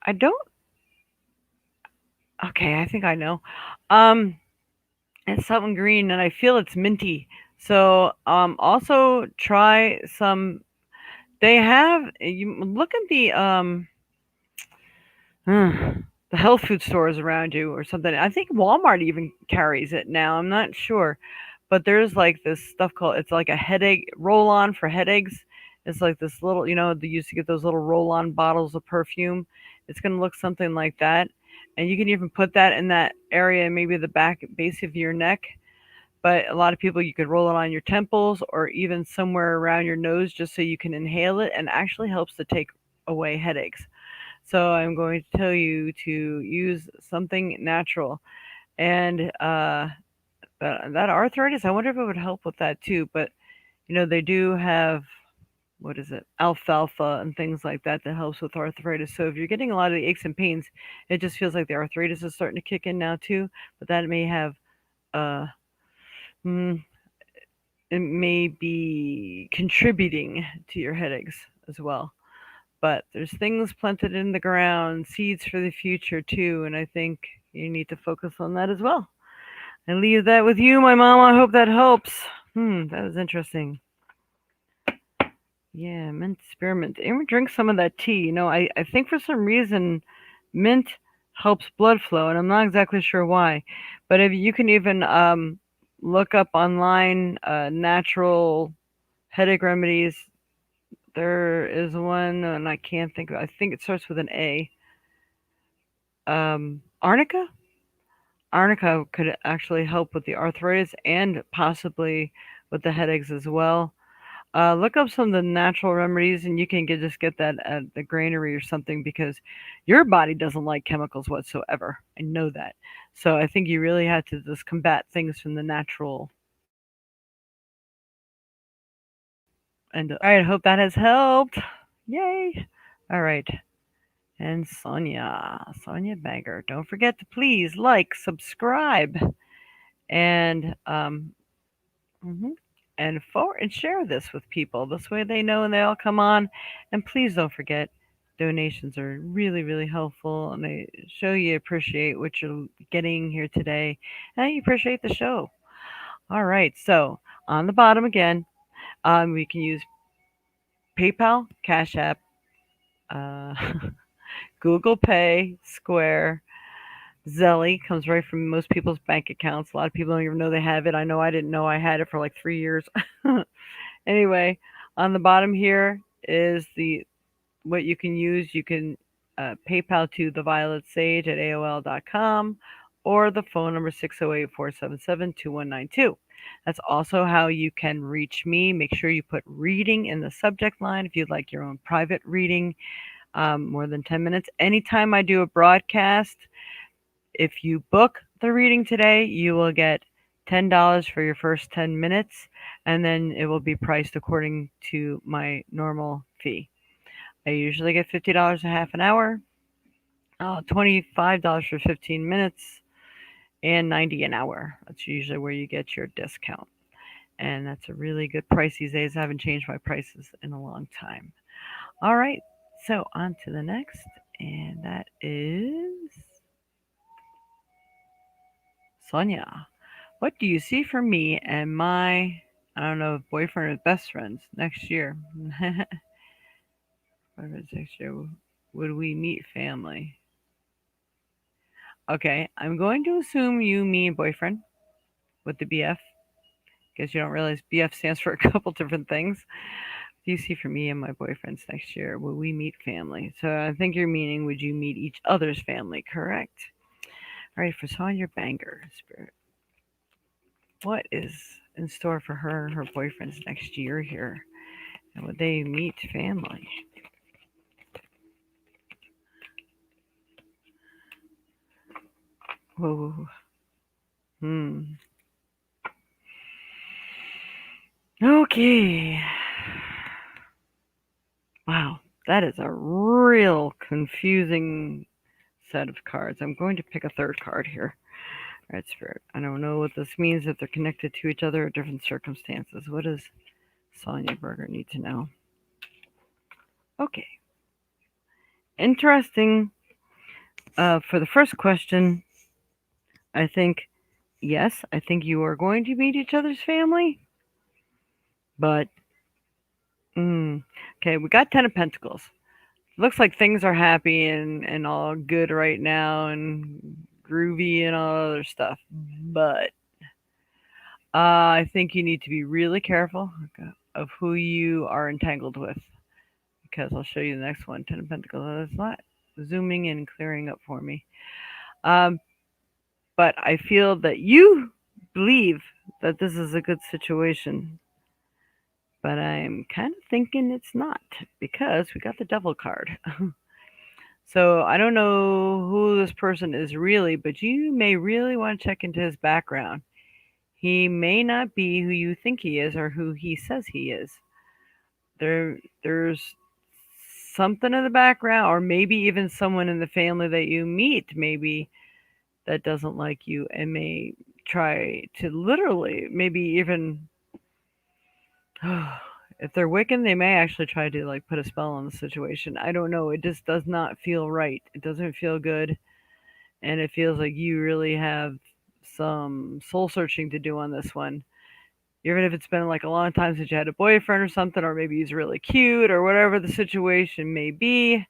I don't. Okay, I think I know. Um, it's something green, and I feel it's minty. So, also try some. They have. You look at the health food stores around you or something. I think Walmart even carries it now. I'm not sure, but there's like this stuff called. It's like a headache roll on for headaches. It's like this little. They used to get those little roll on bottles of perfume. It's gonna look something like that, and you can even put that in that area, maybe the back base of your neck. But a lot of people, you could roll it on your temples or even somewhere around your nose just so you can inhale it, and actually helps to take away headaches. So I'm going to tell you to use something natural. And that arthritis, I wonder if it would help with that too. But they do have, what is it, alfalfa and things like that that helps with arthritis. So if you're getting a lot of the aches and pains, it just feels like the arthritis is starting to kick in now too. But that may have, uh, mm, it may be contributing to your headaches as well. But there's things planted in the ground, seeds for the future too, and I think you need to focus on that as well. I leave that with you, my mom. I hope that helps. That was interesting. Yeah, mint spearmint. And drink some of that tea. I think for some reason mint helps blood flow, and I'm not exactly sure why. But if you can even look up online natural headache remedies, there is one, and I can't think of. I think it starts with an A. Arnica. Arnica could actually help with the arthritis and possibly with the headaches as well. Look up some of the natural remedies, and you can just get that at the granary or something, because your body doesn't like chemicals whatsoever. I know that. So I think you really have to just combat things from the natural. And all right, I hope that has helped. Yay! All right. And Sonia Bagger, don't forget to please like, subscribe, and hmm and share this with people. This way they know and they all come on. And please don't forget, donations are really, really helpful, and they show you appreciate what you're getting here today, and you appreciate the show. All right, so on the bottom again, we can use PayPal, Cash App, uh, Google Pay, Square. Zelly comes right from most people's bank accounts. A lot of people don't even know they have it. I know I didn't know I had it for like 3 years. Anyway, on the bottom here is the what you can use. You can PayPal to the Violet Sage at AOL.com, or the phone number 608-477-2192. That's also how you can reach me. Make sure you put reading in the subject line if you'd like your own private reading, more than 10 minutes. Anytime I do a broadcast, if you book the reading today, you will get $10 for your first 10 minutes, and then it will be priced according to my normal fee. I usually get $50 a half an hour, $25 for 15 minutes, and 90 an hour. That's usually where you get your discount. And that's a really good price these days. I haven't changed my prices in a long time. All right, so on to the next, and that is Sonia. What do you see for me and my, I don't know, boyfriend or best friends next year? Boyfriends next year. Would we meet family? Okay, I'm going to assume you mean boyfriend with the BF, because you don't realize BF stands for a couple different things. Do you see for me and my boyfriends next year? Will we meet family? So I think you're meaning, would you meet each other's family, correct? All right, for Sonia Banger Spirit, what is in store for her and her boyfriends next year here? And would they meet family? Whoa. Hmm. Okay. Wow. That is a real confusing set of cards. I'm going to pick a third card here. All right, Spirit. I don't know what this means, if they're connected to each other or different circumstances. What does Sonia Berger need to know? Okay. Interesting. For the first question, I think, yes, I think you are going to meet each other's family. But, okay, we got Ten of Pentacles. Looks like things are happy and all good right now and groovy and all other stuff. But I think you need to be really careful of who you are entangled with, because I'll show you the next one. Ten of Pentacles. It's not zooming and clearing up for me. Um, but I feel that you believe that this is a good situation, but I'm kind of thinking it's not because we got the devil card. So I don't know who this person is really, but you may really want to check into his background. He may not be who you think he is or who he says he is. There's something in the background, or maybe even someone in the family that you meet, maybe that doesn't like you and may try to literally, maybe even if they're Wiccan, they may actually try to like put a spell on the situation. I don't know. It just does not feel right. It doesn't feel good, and it feels like you really have some soul searching to do on this one. Even if it's been like a long time since you had a boyfriend or something, or maybe he's really cute or whatever the situation may be,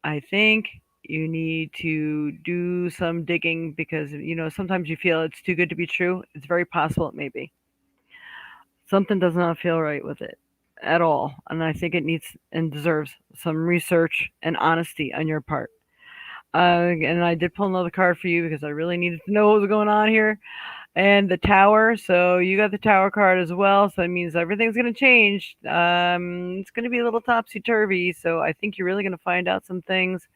I think you need to do some digging because sometimes you feel it's too good to be true. It's very possible it may be. Something does not feel right with it at all, and I think it needs and deserves some research and honesty on your part. And I did pull another card for you because I really needed to know what was going on here. And the tower, so you got the tower card as well, so that means everything's going to change. It's going to be a little topsy turvy, so I think you're really going to find out some things.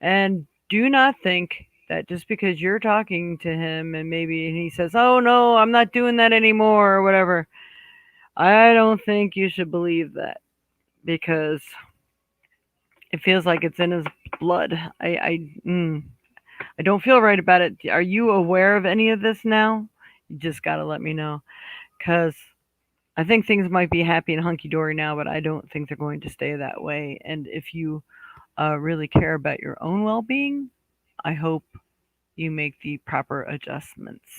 And do not think that just because you're talking to him and maybe he says, "Oh no, I'm not doing that anymore," or whatever, I don't think you should believe that because it feels like it's in his blood. I don't feel right about it. Are you aware of any of this now? You just got to let me know because I think things might be happy and hunky dory now, but I don't think they're going to stay that way. And if you really care about your own well being, I hope you make the proper adjustments.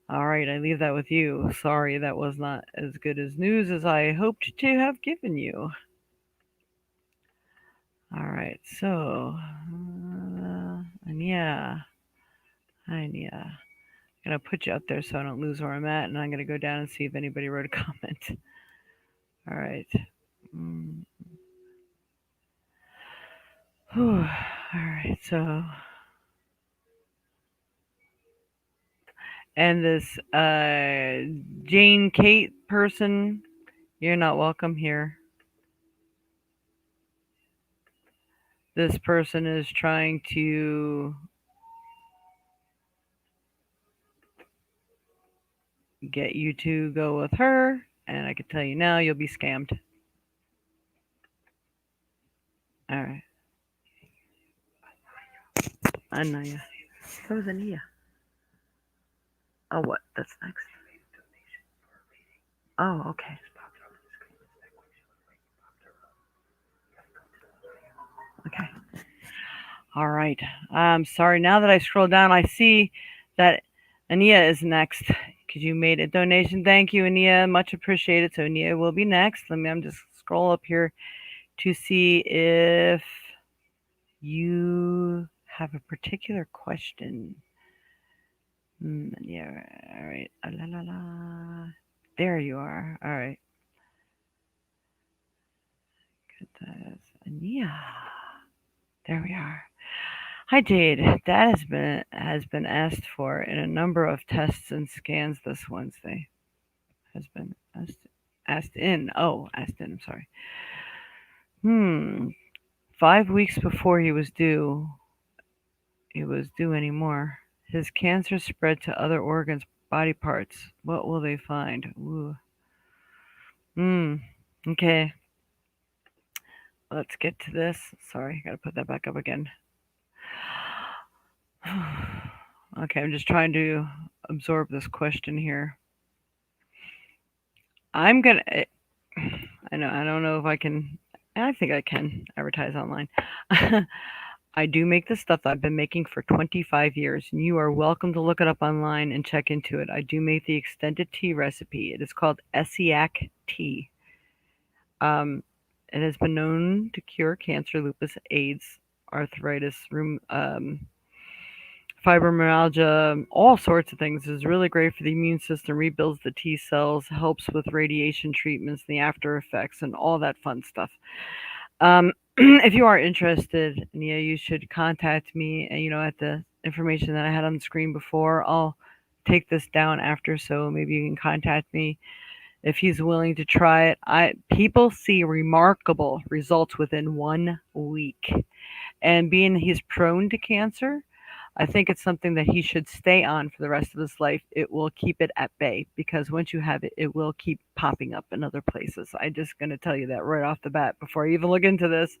All right, I leave that with you. Sorry, that was not as good as news as I hoped to have given you. All right, so, Ania, hi Ania. I'm gonna put you up there so I don't lose where I'm at, and I'm gonna go down and see if anybody wrote a comment. All right. Mm. Whew. All right, so, and this Jane Kate person, you're not welcome here. This person is trying to get you to go with her, and I can tell you now, you'll be scammed. All right, Anaya. That was Anaya. Oh, what? That's next. Oh, okay. Okay. All right. I'm sorry. Now that I scroll down, I see that Ania is next because you made a donation. Thank you, Ania. Much appreciated. So Ania will be next. I'm just scroll up here to see if you have a particular question. Yeah. All right. La la la. There you are. All right. That's Ania. There we are. Hi Jade. That has been asked for in a number of tests and scans this Wednesday. Has been asked in. Oh, asked in. I'm sorry. 5 weeks before he was due anymore. His cancer spread to other organs, body parts. What will they find? Ooh. Hmm. Okay. Let's get to this. Sorry, gotta put that back up again. Okay, I'm just trying to absorb this question here. I'm gonna. I know. I don't know if I can. I think I can advertise online. I do make this stuff that I've been making for 25 years, and you are welcome to look it up online and check into it. I do make the extended tea recipe. It is called Essiac tea. Um, it has been known to cure cancer, lupus, AIDS, arthritis, fibromyalgia, all sorts of things. Is really great for the immune system, rebuilds the T cells, helps with radiation treatments, the after effects, and all that fun stuff. Um, If you are interested, Nia, you should contact me. And at the information that I had on the screen before, I'll take this down after, so maybe you can contact me if he's willing to try it. I People see remarkable results within 1 week, and being he's prone to cancer, I think it's something that he should stay on for the rest of his life. It will keep it at bay because once you have it, it will keep popping up in other places. I'm just going to tell you that right off the bat before I even look into this.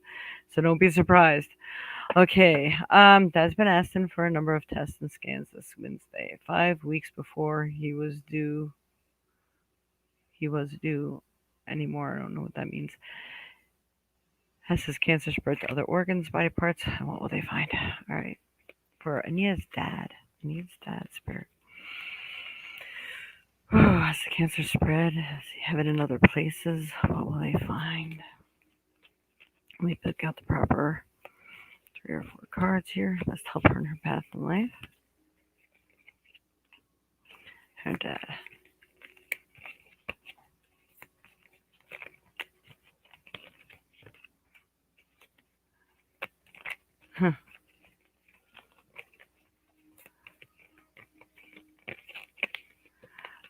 So don't be surprised. Okay, Dad's been asking for a number of tests and scans this Wednesday. 5 weeks before he was due anymore. I don't know what that means. Has his cancer spread to other organs, body parts? What will they find? All right. For Ania's dad. Ania's dad spirit. Has the cancer spread? Does he have it in other places? What will they find? Let me pick out the proper 3 or 4 cards here. Let's help her in her path in life. Her dad. Huh.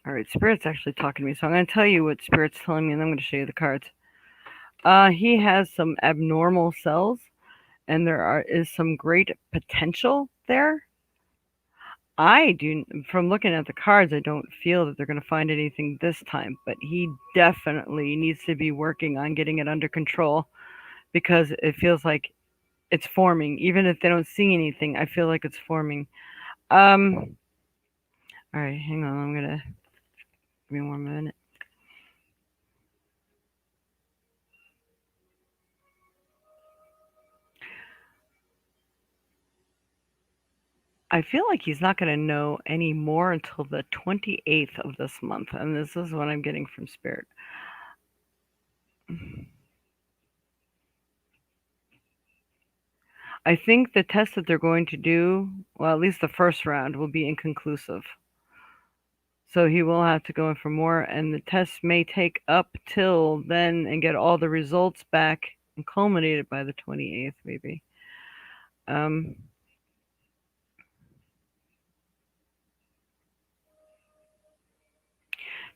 All right, Spirit's actually talking to me, so I'm going to tell you what Spirit's telling me, and then I'm going to show you the cards. He has some abnormal cells, and is some great potential there. I do, from looking at the cards, I don't feel that they're going to find anything this time, but he definitely needs to be working on getting it under control because it feels like it's forming. Even if they don't see anything, I feel like it's forming. All right, hang on. I'm gonna give me 1 minute. I feel like he's not going to know any more until the 28th of this month, and this is what I'm getting from Spirit. I think the test that they're going to do, well, at least the first round, will be inconclusive. So he will have to go in for more, and the test may take up till then and get all the results back and culminated by the 28th, maybe. Um,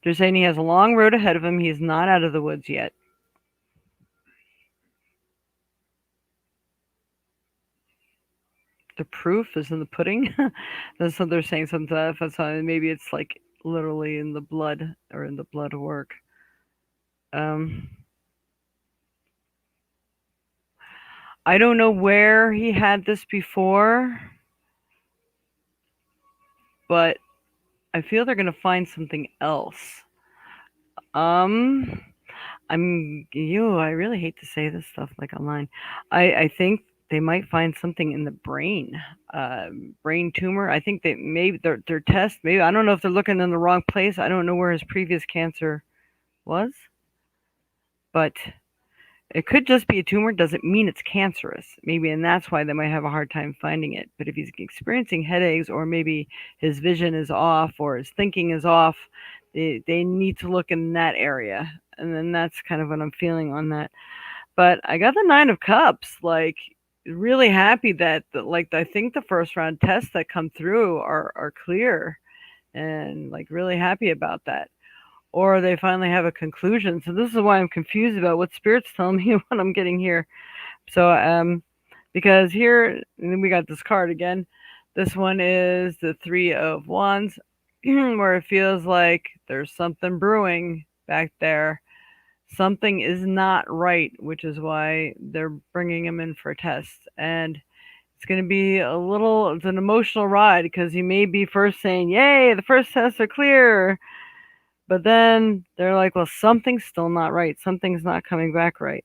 they're saying he has a long road ahead of him. He's not out of the woods yet. The proof is in the pudding. That's what they're saying. Sometimes maybe it's like literally in the blood or in the blood work. Um, I don't know where he had this before, but I feel they're gonna find something else. Um, I really hate to say this stuff like online. I think they might find something in the brain, brain tumor. I think they maybe their test. Maybe I don't know if they're looking in the wrong place. I don't know where his previous cancer was, but it could just be a tumor. Doesn't mean it's cancerous. Maybe, and that's why they might have a hard time finding it. But if he's experiencing headaches, or maybe his vision is off, or his thinking is off, they need to look in that area. And then that's kind of what I'm feeling on that. But I got the 9 of Cups. Like, really happy that, like, I think the first round tests that come through are clear, and like really happy about that. Or they finally have a conclusion. So this is why I'm confused about what Spirit's telling me what I'm getting here. So because here we got this card again. This one is the 3 of Wands, where it feels like there's something brewing back there. Something is not right, which is why they're bringing him in for a test. And it's going to be it's an emotional ride because he may be first saying, yay, the first tests are clear. But then they're like, well, something's still not right. Something's not coming back right.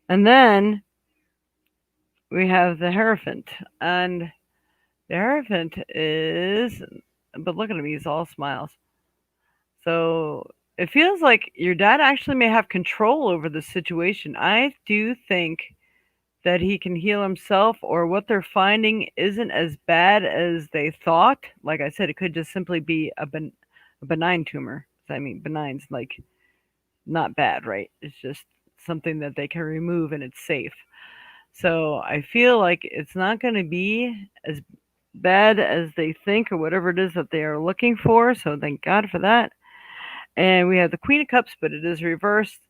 And then we have the Hierophant. And the Hierophant is, but look at him, he's all smiles. So it feels like your dad actually may have control over the situation. I do think that he can heal himself, or what they're finding isn't as bad as they thought. Like I said, it could just simply be a benign tumor. I mean, benign's like not bad, right? It's just something that they can remove and it's safe. So I feel like it's not going to be as bad as they think or whatever it is that they are looking for. So thank God for that. And we have the Queen of Cups, but it is reversed.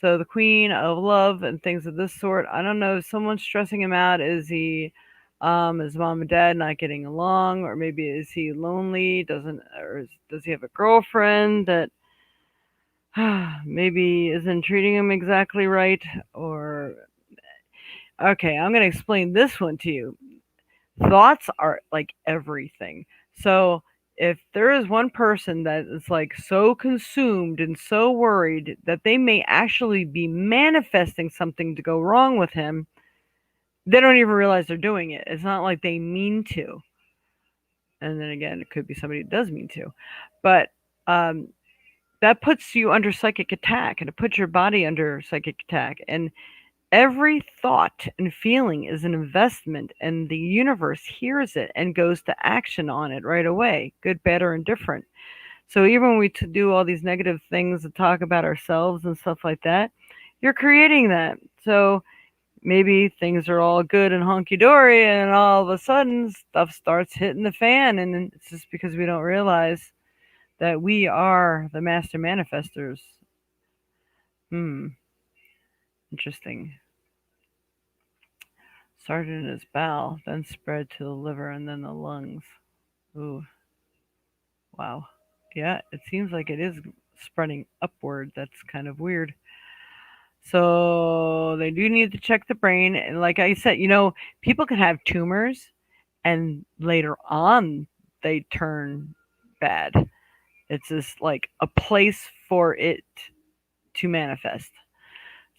So the Queen of Love and things of this sort. I don't know if someone's stressing him out. Is he, his mom and dad not getting along, or maybe is he lonely? Does he have a girlfriend that maybe isn't treating him exactly right? Or okay, I'm gonna explain this one to you. Thoughts are like everything. So if there is one person that is like so consumed and so worried that they may actually be manifesting something to go wrong with him, they don't even realize they're doing it. It's not like they mean to. And then again, it could be somebody who does mean to. But um, that puts you under psychic attack and it puts your body under psychic attack. And every thought and feeling is an investment, and the universe hears it and goes to action on it right away, good, bad, or indifferent. So even when we do all these negative things and talk about ourselves and stuff like that, you're creating that. So maybe things are all good and honky dory, and all of a sudden stuff starts hitting the fan, and it's just because we don't realize that we are the master manifestors. Hmm, interesting. Started in his bowel, then spread to the liver and then the lungs. Ooh, wow. Yeah, it seems like it is spreading upward. That's kind of weird. So they do need to check the brain. And like I said, people can have tumors and later on they turn bad. It's just like a place for it to manifest.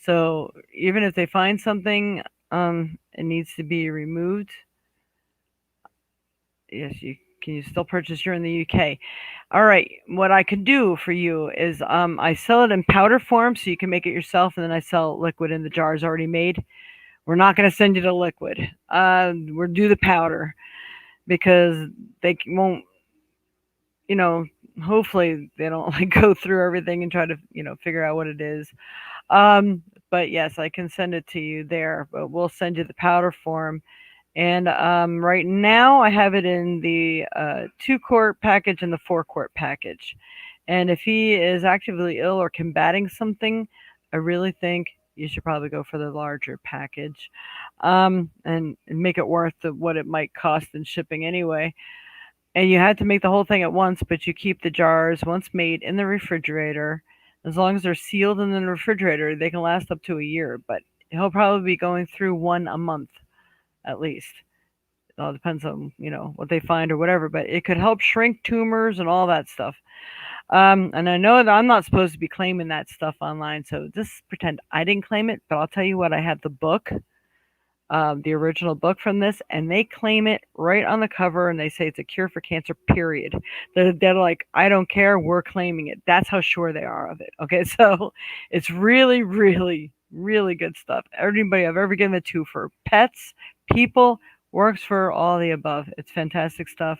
So even if they find something, it needs to be removed. Yes, you still purchase here in the UK. All right, what I could do for you is I sell it in powder form, so you can make it yourself, and then I sell liquid in the jars already made. We're not going to send you the liquid. We'll do the powder because they won't, you know, hopefully they don't like go through everything and try to, figure out what it is. Um, but yes, I can send it to you there, but we'll send you the powder form. And right now, I have it in the 2 quart package and the 4 quart package. And if he is actively ill or combating something, I really think you should probably go for the larger package, and make it worth what it might cost in shipping anyway. And you had to make the whole thing at once, but you keep the jars once made in the refrigerator. As long as they're sealed in the refrigerator, they can last up to a year. But he'll probably be going through one a month at least. It all depends on what they find or whatever, but it could help shrink tumors and all that stuff. And I know that I'm not supposed to be claiming that stuff online, so just pretend I didn't claim it. But I'll tell you what, I have the book, the original book from this, and they claim it right on the cover, and they say it's a cure for cancer. Period. They're like, I don't care, we're claiming it. That's how sure they are of it. Okay, so it's really, really, really good stuff. Everybody I've ever given it to for pets, people, works for all the above. It's fantastic stuff.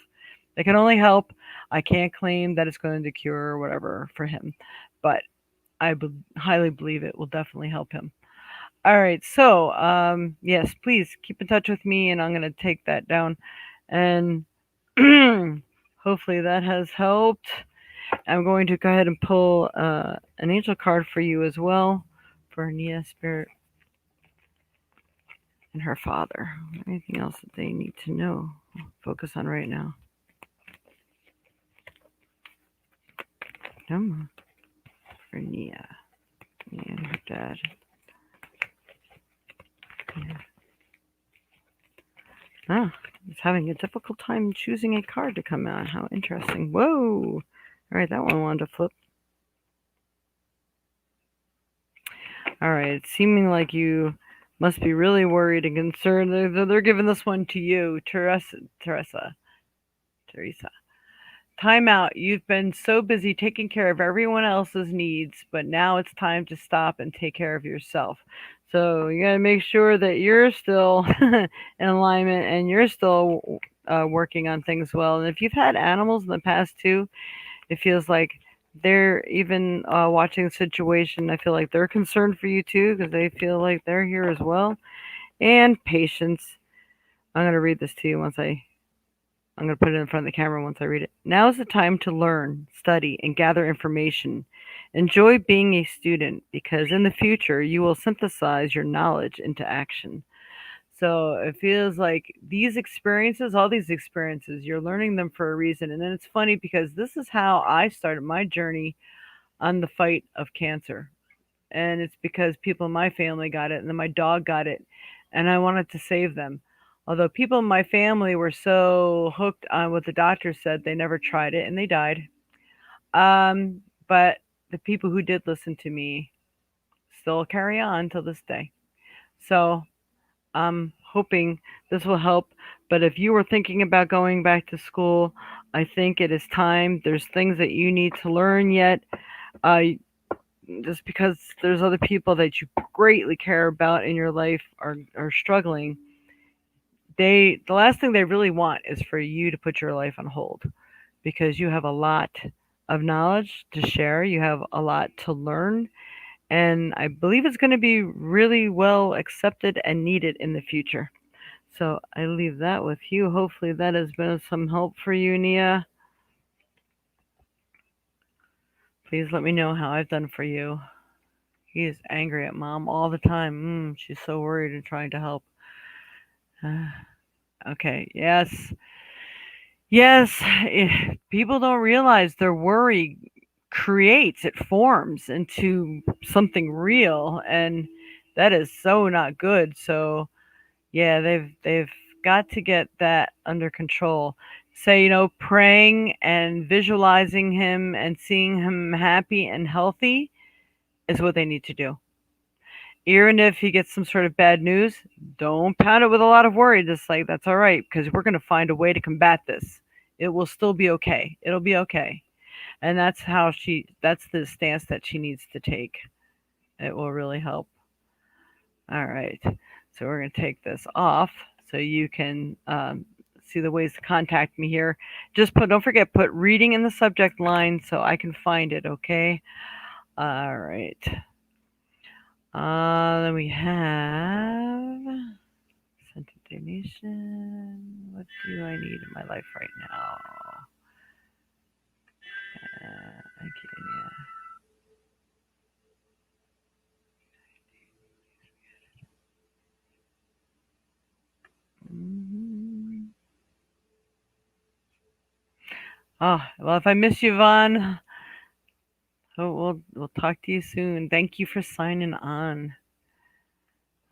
They can only help. I can't claim that it's going to cure or whatever for him, but highly believe it will definitely help him. All right. So, yes, please keep in touch with me, and I'm going to take that down. And hopefully that has helped. I'm going to go ahead and pull an angel card for you as well for Nia Spirit and her father. Anything else that they need to know? Focus on right now. Come on. For Nia. Nia and her dad. Yeah. Ah, it's having a difficult time choosing a card to come out. How interesting. Whoa. All right, that one wanted to flip. All right, it's seeming like you must be really worried and concerned. They're giving this one to you, Teresa. Time out. You've been so busy taking care of everyone else's needs, but now it's time to stop and take care of yourself. So you got to make sure that you're still in alignment and you're still working on things well. And if you've had animals in the past too, it feels like they're even watching the situation. I feel like they're concerned for you too because they feel like they're here as well. And patience. I'm going to read this to you once I'm going to put it in front of the camera once I read it. Now is the time to learn, study, and gather information. Enjoy being a student because in the future you will synthesize your knowledge into action. So it feels like these experiences, all these experiences, you're learning them for a reason. And then it's funny because this is how I started my journey on the fight of cancer. And it's because people in my family got it, and then my dog got it, and I wanted to save them. Although people in my family were so hooked on what the doctor said, they never tried it and they died. But the people who did listen to me still carry on till this day. So I'm hoping this will help. But if you were thinking about going back to school, I think it is time. There's things that you need to learn yet. Uh, just because there's other people that you greatly care about in your life are struggling, the last thing they really want is for you to put your life on hold because you have a lot of knowledge to share, you have a lot to learn, and I believe it's going to be really well accepted and needed in the future. So I leave that with you. Hopefully that has been of some help for you, Nia. Please let me know how I've done for you. He is angry at mom all the time. She's so worried and trying to help. Okay, yes. Yes, people don't realize their worry creates, it forms into something real, and that is so not good. So, yeah, they've got to get that under control. Say, praying and visualizing him and seeing him happy and healthy is what they need to do. Even if he gets some sort of bad news, don't pound it with a lot of worry. Just like, that's all right, because we're going to find a way to combat this. It will still be okay. It'll be okay. And that's the stance that she needs to take. It will really help. All right. So we're going to take this off so you can see the ways to contact me here. Don't forget, put reading in the subject line so I can find it, okay? All right. Then we have sent a donation. What do I need in my life right now? Okay, yeah. Mhm. Oh, well, if I miss you, Vaughn, we'll talk to you soon. Thank you for signing on.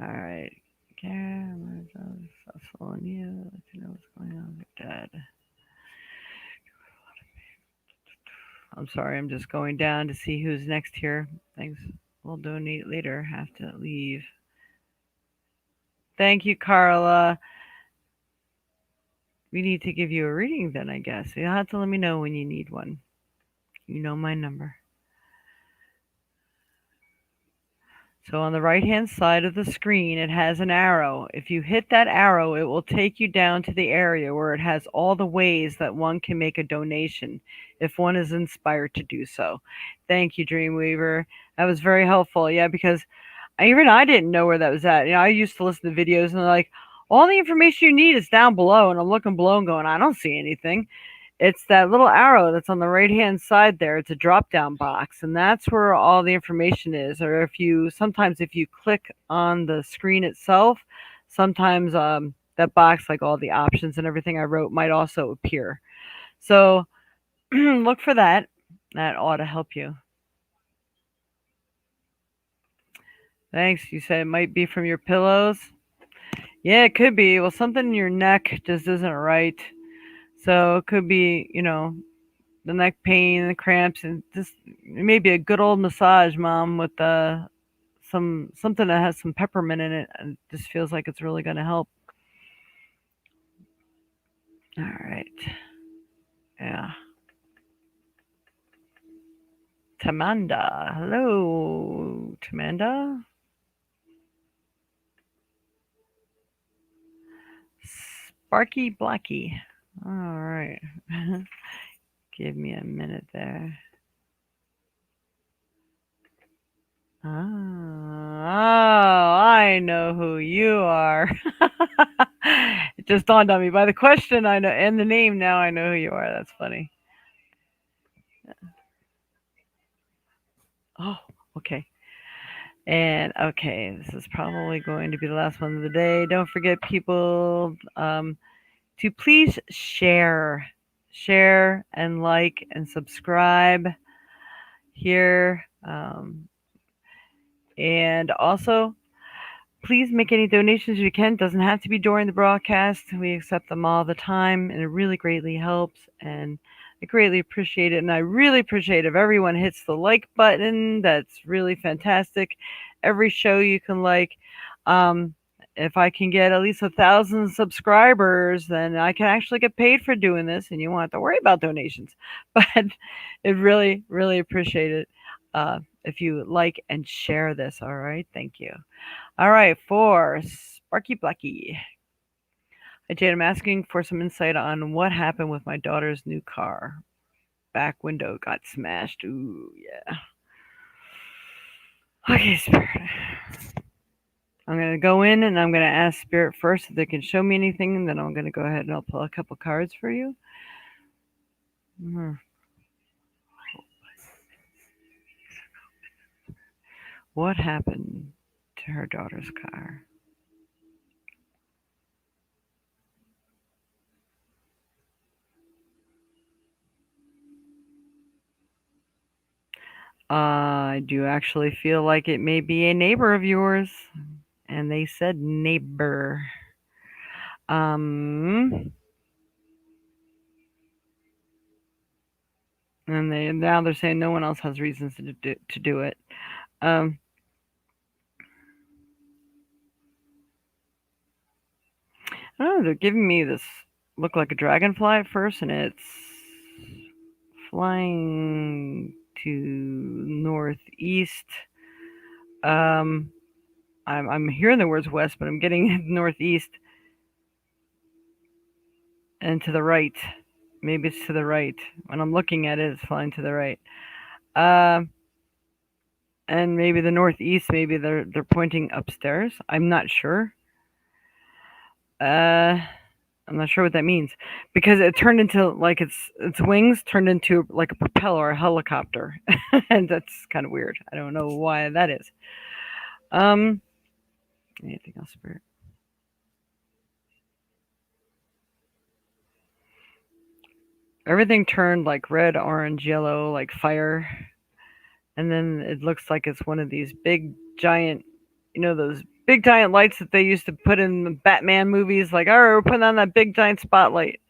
All right. Karen, I'm following you. Let you know what's going on with your dad. I'm sorry, I'm just going down to see who's next here. Thanks. We'll donate later. Have to leave. Thank you, Carla. We need to give you a reading then, I guess. You'll have to let me know when you need one. You know my number. So on the right-hand side of the screen, it has an arrow. If you hit that arrow, it will take you down to the area where it has all the ways that one can make a donation if one is inspired to do so. Thank you, Dreamweaver. That was very helpful. Yeah, because I didn't know where that was at. I used to listen to videos and they're like, all the information you need is down below. And I'm looking below and going, I don't see anything. It's that little arrow that's on the right hand side there. It's a drop down box, and that's where all the information is. Or sometimes if you click on the screen itself, sometimes that box, like all the options and everything I wrote, might also appear. So look for that. That ought to help you. Thanks. You said it might be from your pillows. Yeah, it could be. Well, something in your neck just isn't right. So it could be, the neck pain, the cramps, and just maybe a good old massage, mom, with something that has some peppermint in it, and just feels like it's really going to help. All right, yeah. Tamanda, hello, Tamanda. Sparky Blacky. All right, give me a minute there. Oh, I know who you are. It just dawned on me by the question I know and the name. Now I know who you are. That's funny. Oh, okay. And okay, this is probably going to be the last one of the day. Don't forget, people, to please share and like and subscribe here. And also, please make any donations you can. It doesn't have to be during the broadcast. We accept them all the time, and it really greatly helps. And I greatly appreciate it. And I really appreciate if everyone hits the like button. That's really fantastic. Every show you can like. Um, if I can get at least 1,000 subscribers, then I can actually get paid for doing this, and you won't have to worry about donations. But it really, really appreciate it if you like and share this. All right, thank you. All right, for Sparky Blacky. Hi, Jade. I'm asking for some insight on what happened with my daughter's new car. Back window got smashed. Ooh, yeah. Okay, Spirit. I'm going to go in and I'm going to ask Spirit first if they can show me anything, and then I'm going to go ahead and I'll pull a couple cards for you. What happened to her daughter's car? I do actually feel like it may be a neighbor of yours. And they said neighbor. Um, and they're saying no one else has reasons to do it. Um, I don't know. They're giving me this look like a dragonfly at first, and it's flying to northeast. Um, I'm hearing the words west, but I'm getting northeast and to the right. Maybe it's to the right. When I'm looking at it, it's flying to the right. Um, and maybe the northeast. Maybe they're pointing upstairs. I'm not sure. Uh, I'm not sure what that means because it turned into like its wings turned into like a propeller or a helicopter, and that's kind of weird. I don't know why that is. Um, anything else, Spirit? Everything turned like red, orange, yellow, like fire, and then it looks like it's one of these big giant, those big giant lights that they used to put in the Batman movies. Like, all right, we're putting on that big giant spotlight.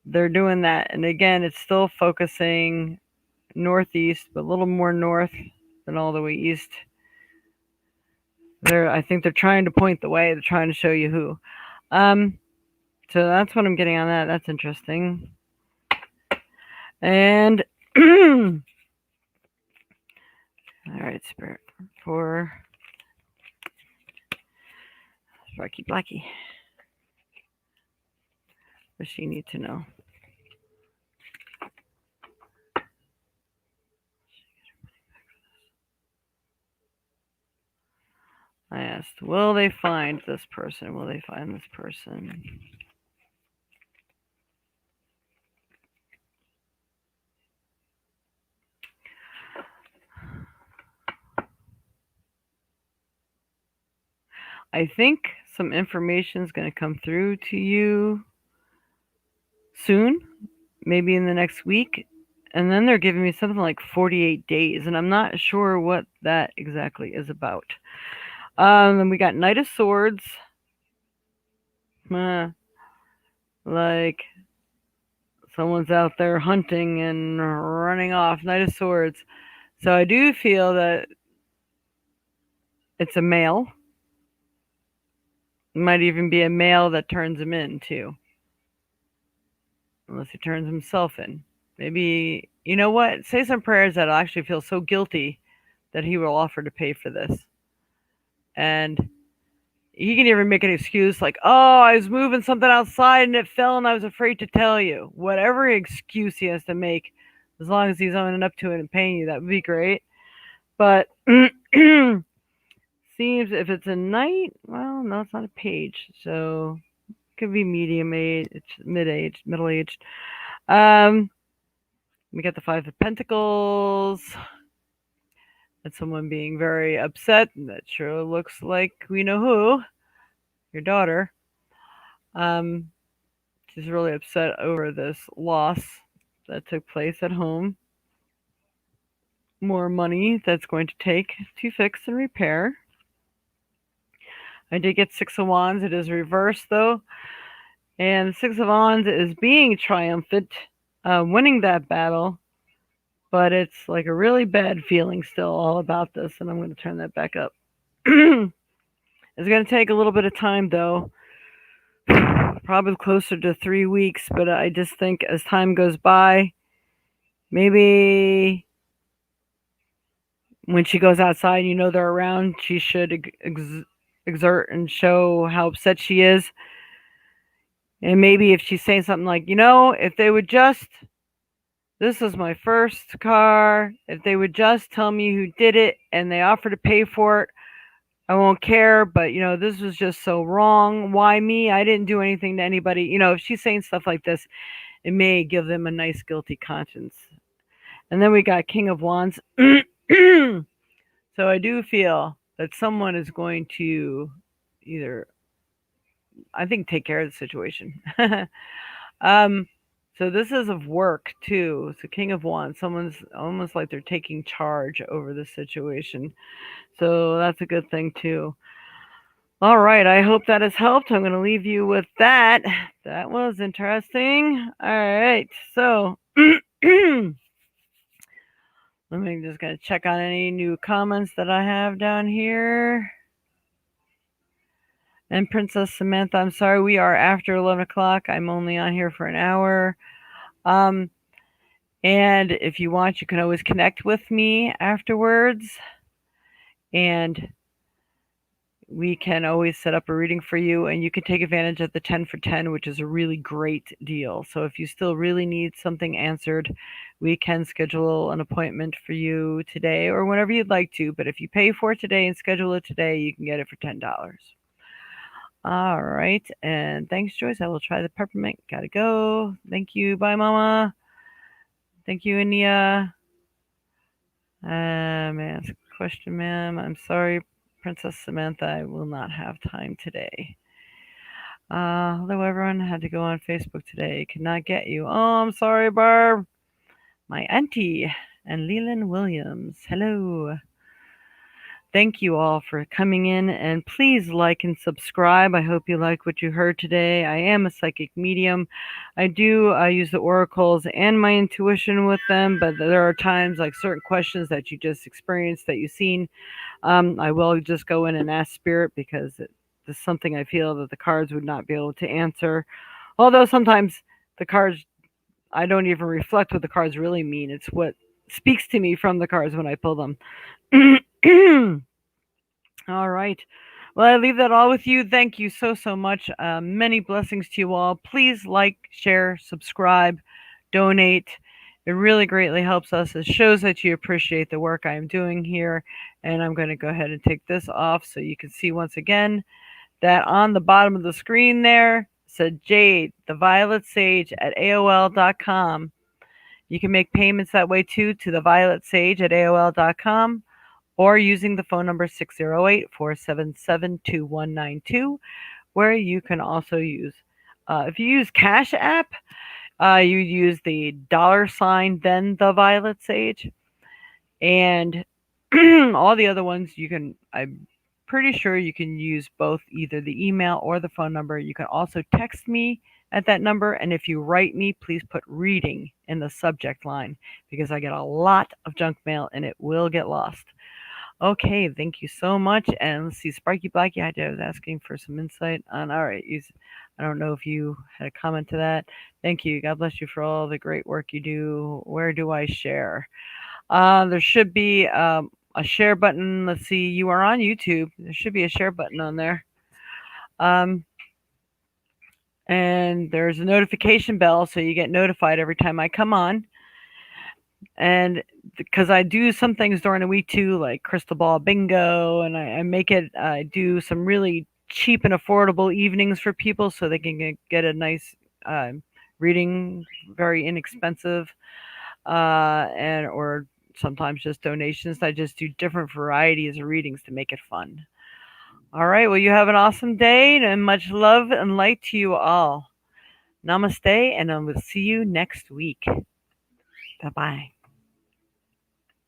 They're doing that, and again, it's still focusing northeast, but a little more north than all the way east. I think they're trying to point the way. They're trying to show you who. Um, so that's what I'm getting on that. That's interesting. And all right, Spirit for Sparky Blacky. What does she need to know? I asked, will they find this person? Will they find this person? I think some information is going to come through to you soon, maybe in the next week. And then they're giving me something like 48 days, and I'm not sure what that exactly is about. Then we got Knight of Swords. Like someone's out there hunting and running off. Knight of Swords. So I do feel that it's a male. It might even be a male that turns him in, too. Unless he turns himself in. Maybe, you know what? Say some prayers that I'll actually feel so guilty that he will offer to pay for this. And he can even make an excuse like, oh, I was moving something outside and it fell and I was afraid to tell you. Whatever excuse he has to make, as long as he's owning up to it and paying you, that would be great. But seems if it's a knight, well, no, it's not a page, so it could be medium age, it's mid age, middle aged. Um, we got the Five of Pentacles. That's someone being very upset. That sure looks like we know who. Your daughter. Um, she's really upset over this loss that took place at home. More money that's going to take to fix and repair. I did get Six of Wands. It is reversed though. And the Six of Wands is being triumphant, winning that battle. But it's like a really bad feeling still all about this. And I'm going to turn that back up. It's going to take a little bit of time though. Probably closer to 3 weeks. But I just think as time goes by, maybe when she goes outside, you know they're around, she should exert and show how upset she is. And maybe if she's saying something like, if they would just, this is my first car, if they would just tell me who did it and they offer to pay for it, I won't care. But, this was just so wrong. Why me? I didn't do anything to anybody. If she's saying stuff like this, it may give them a nice guilty conscience. And then we got King of Wands. So I do feel that someone is going to either, I think, take care of the situation. um, so this is of work too. So King of Wands, someone's almost like they're taking charge over the situation. So that's a good thing too. All right, I hope that has helped. I'm going to leave you with that. That was interesting. All right, so let me just gonna check on any new comments that I have down here. And Princess Samantha, I'm sorry, we are after 11 o'clock. I'm only on here for an hour. Um, and if you want, you can always connect with me afterwards. And we can always set up a reading for you. And you can take advantage of the 10 for 10, which is a really great deal. So if you still really need something answered, we can schedule an appointment for you today or whenever you'd like to. But if you pay for it today and schedule it today, you can get it for $10. All right. And thanks, Joyce. I will try the peppermint. Gotta go. Thank you. Bye, Mama. Thank you, Ania. Ask a question, ma'am. I'm sorry, Princess Samantha. I will not have time today. Hello, everyone. Had to go on Facebook today. Could not get you. Oh, I'm sorry, Barb. My auntie and Leland Williams. Hello. Thank you all for coming in, and please like and subscribe. I hope you like what you heard today. I am a psychic medium. I do use the oracles and my intuition with them, but there are times like certain questions that you just experienced that you've seen. I will just go in and ask spirit because it's something I feel that the cards would not be able to answer. Although sometimes the cards, I don't even reflect what the cards really mean. It's what speaks to me from the cards when I pull them. All right. Well, I leave that all with you. Thank you so much. Many blessings to you all. Please like, share, subscribe, donate. It really greatly helps us. It shows that you appreciate the work I am doing here. And I'm going to go ahead and take this off so you can see once again that on the bottom of the screen there said Jade, the Violet Sage at AOL.com. You can make payments that way too to the Violet Sage at AOL.com. Or using the phone number 608-477-2192, where you can also use, if you use Cash App, you use the $ then the Violet Sage. And all the other ones I'm pretty sure you can use both either the email or the phone number. You can also text me at that number. And if you write me, please put reading in the subject line because I get a lot of junk mail and it will get lost. Okay, thank you so much. And let's see, Sparky Blacky, I was asking for some insight on. All right, I don't know if you had a comment to that. Thank you. God bless you for all the great work you do. Where do I share? There should be a share button. Let's see, you are on YouTube. There should be a share button on there. And there's a notification bell so you get notified every time I come on. And because I do some things during the week too, like crystal ball bingo, and I make it. I do some really cheap and affordable evenings for people so they can get a nice reading, very inexpensive, and or sometimes just donations. I just do different varieties of readings to make it fun. All right. Well, you have an awesome day and much love and light to you all. Namaste, and I will see you next week. Bye bye.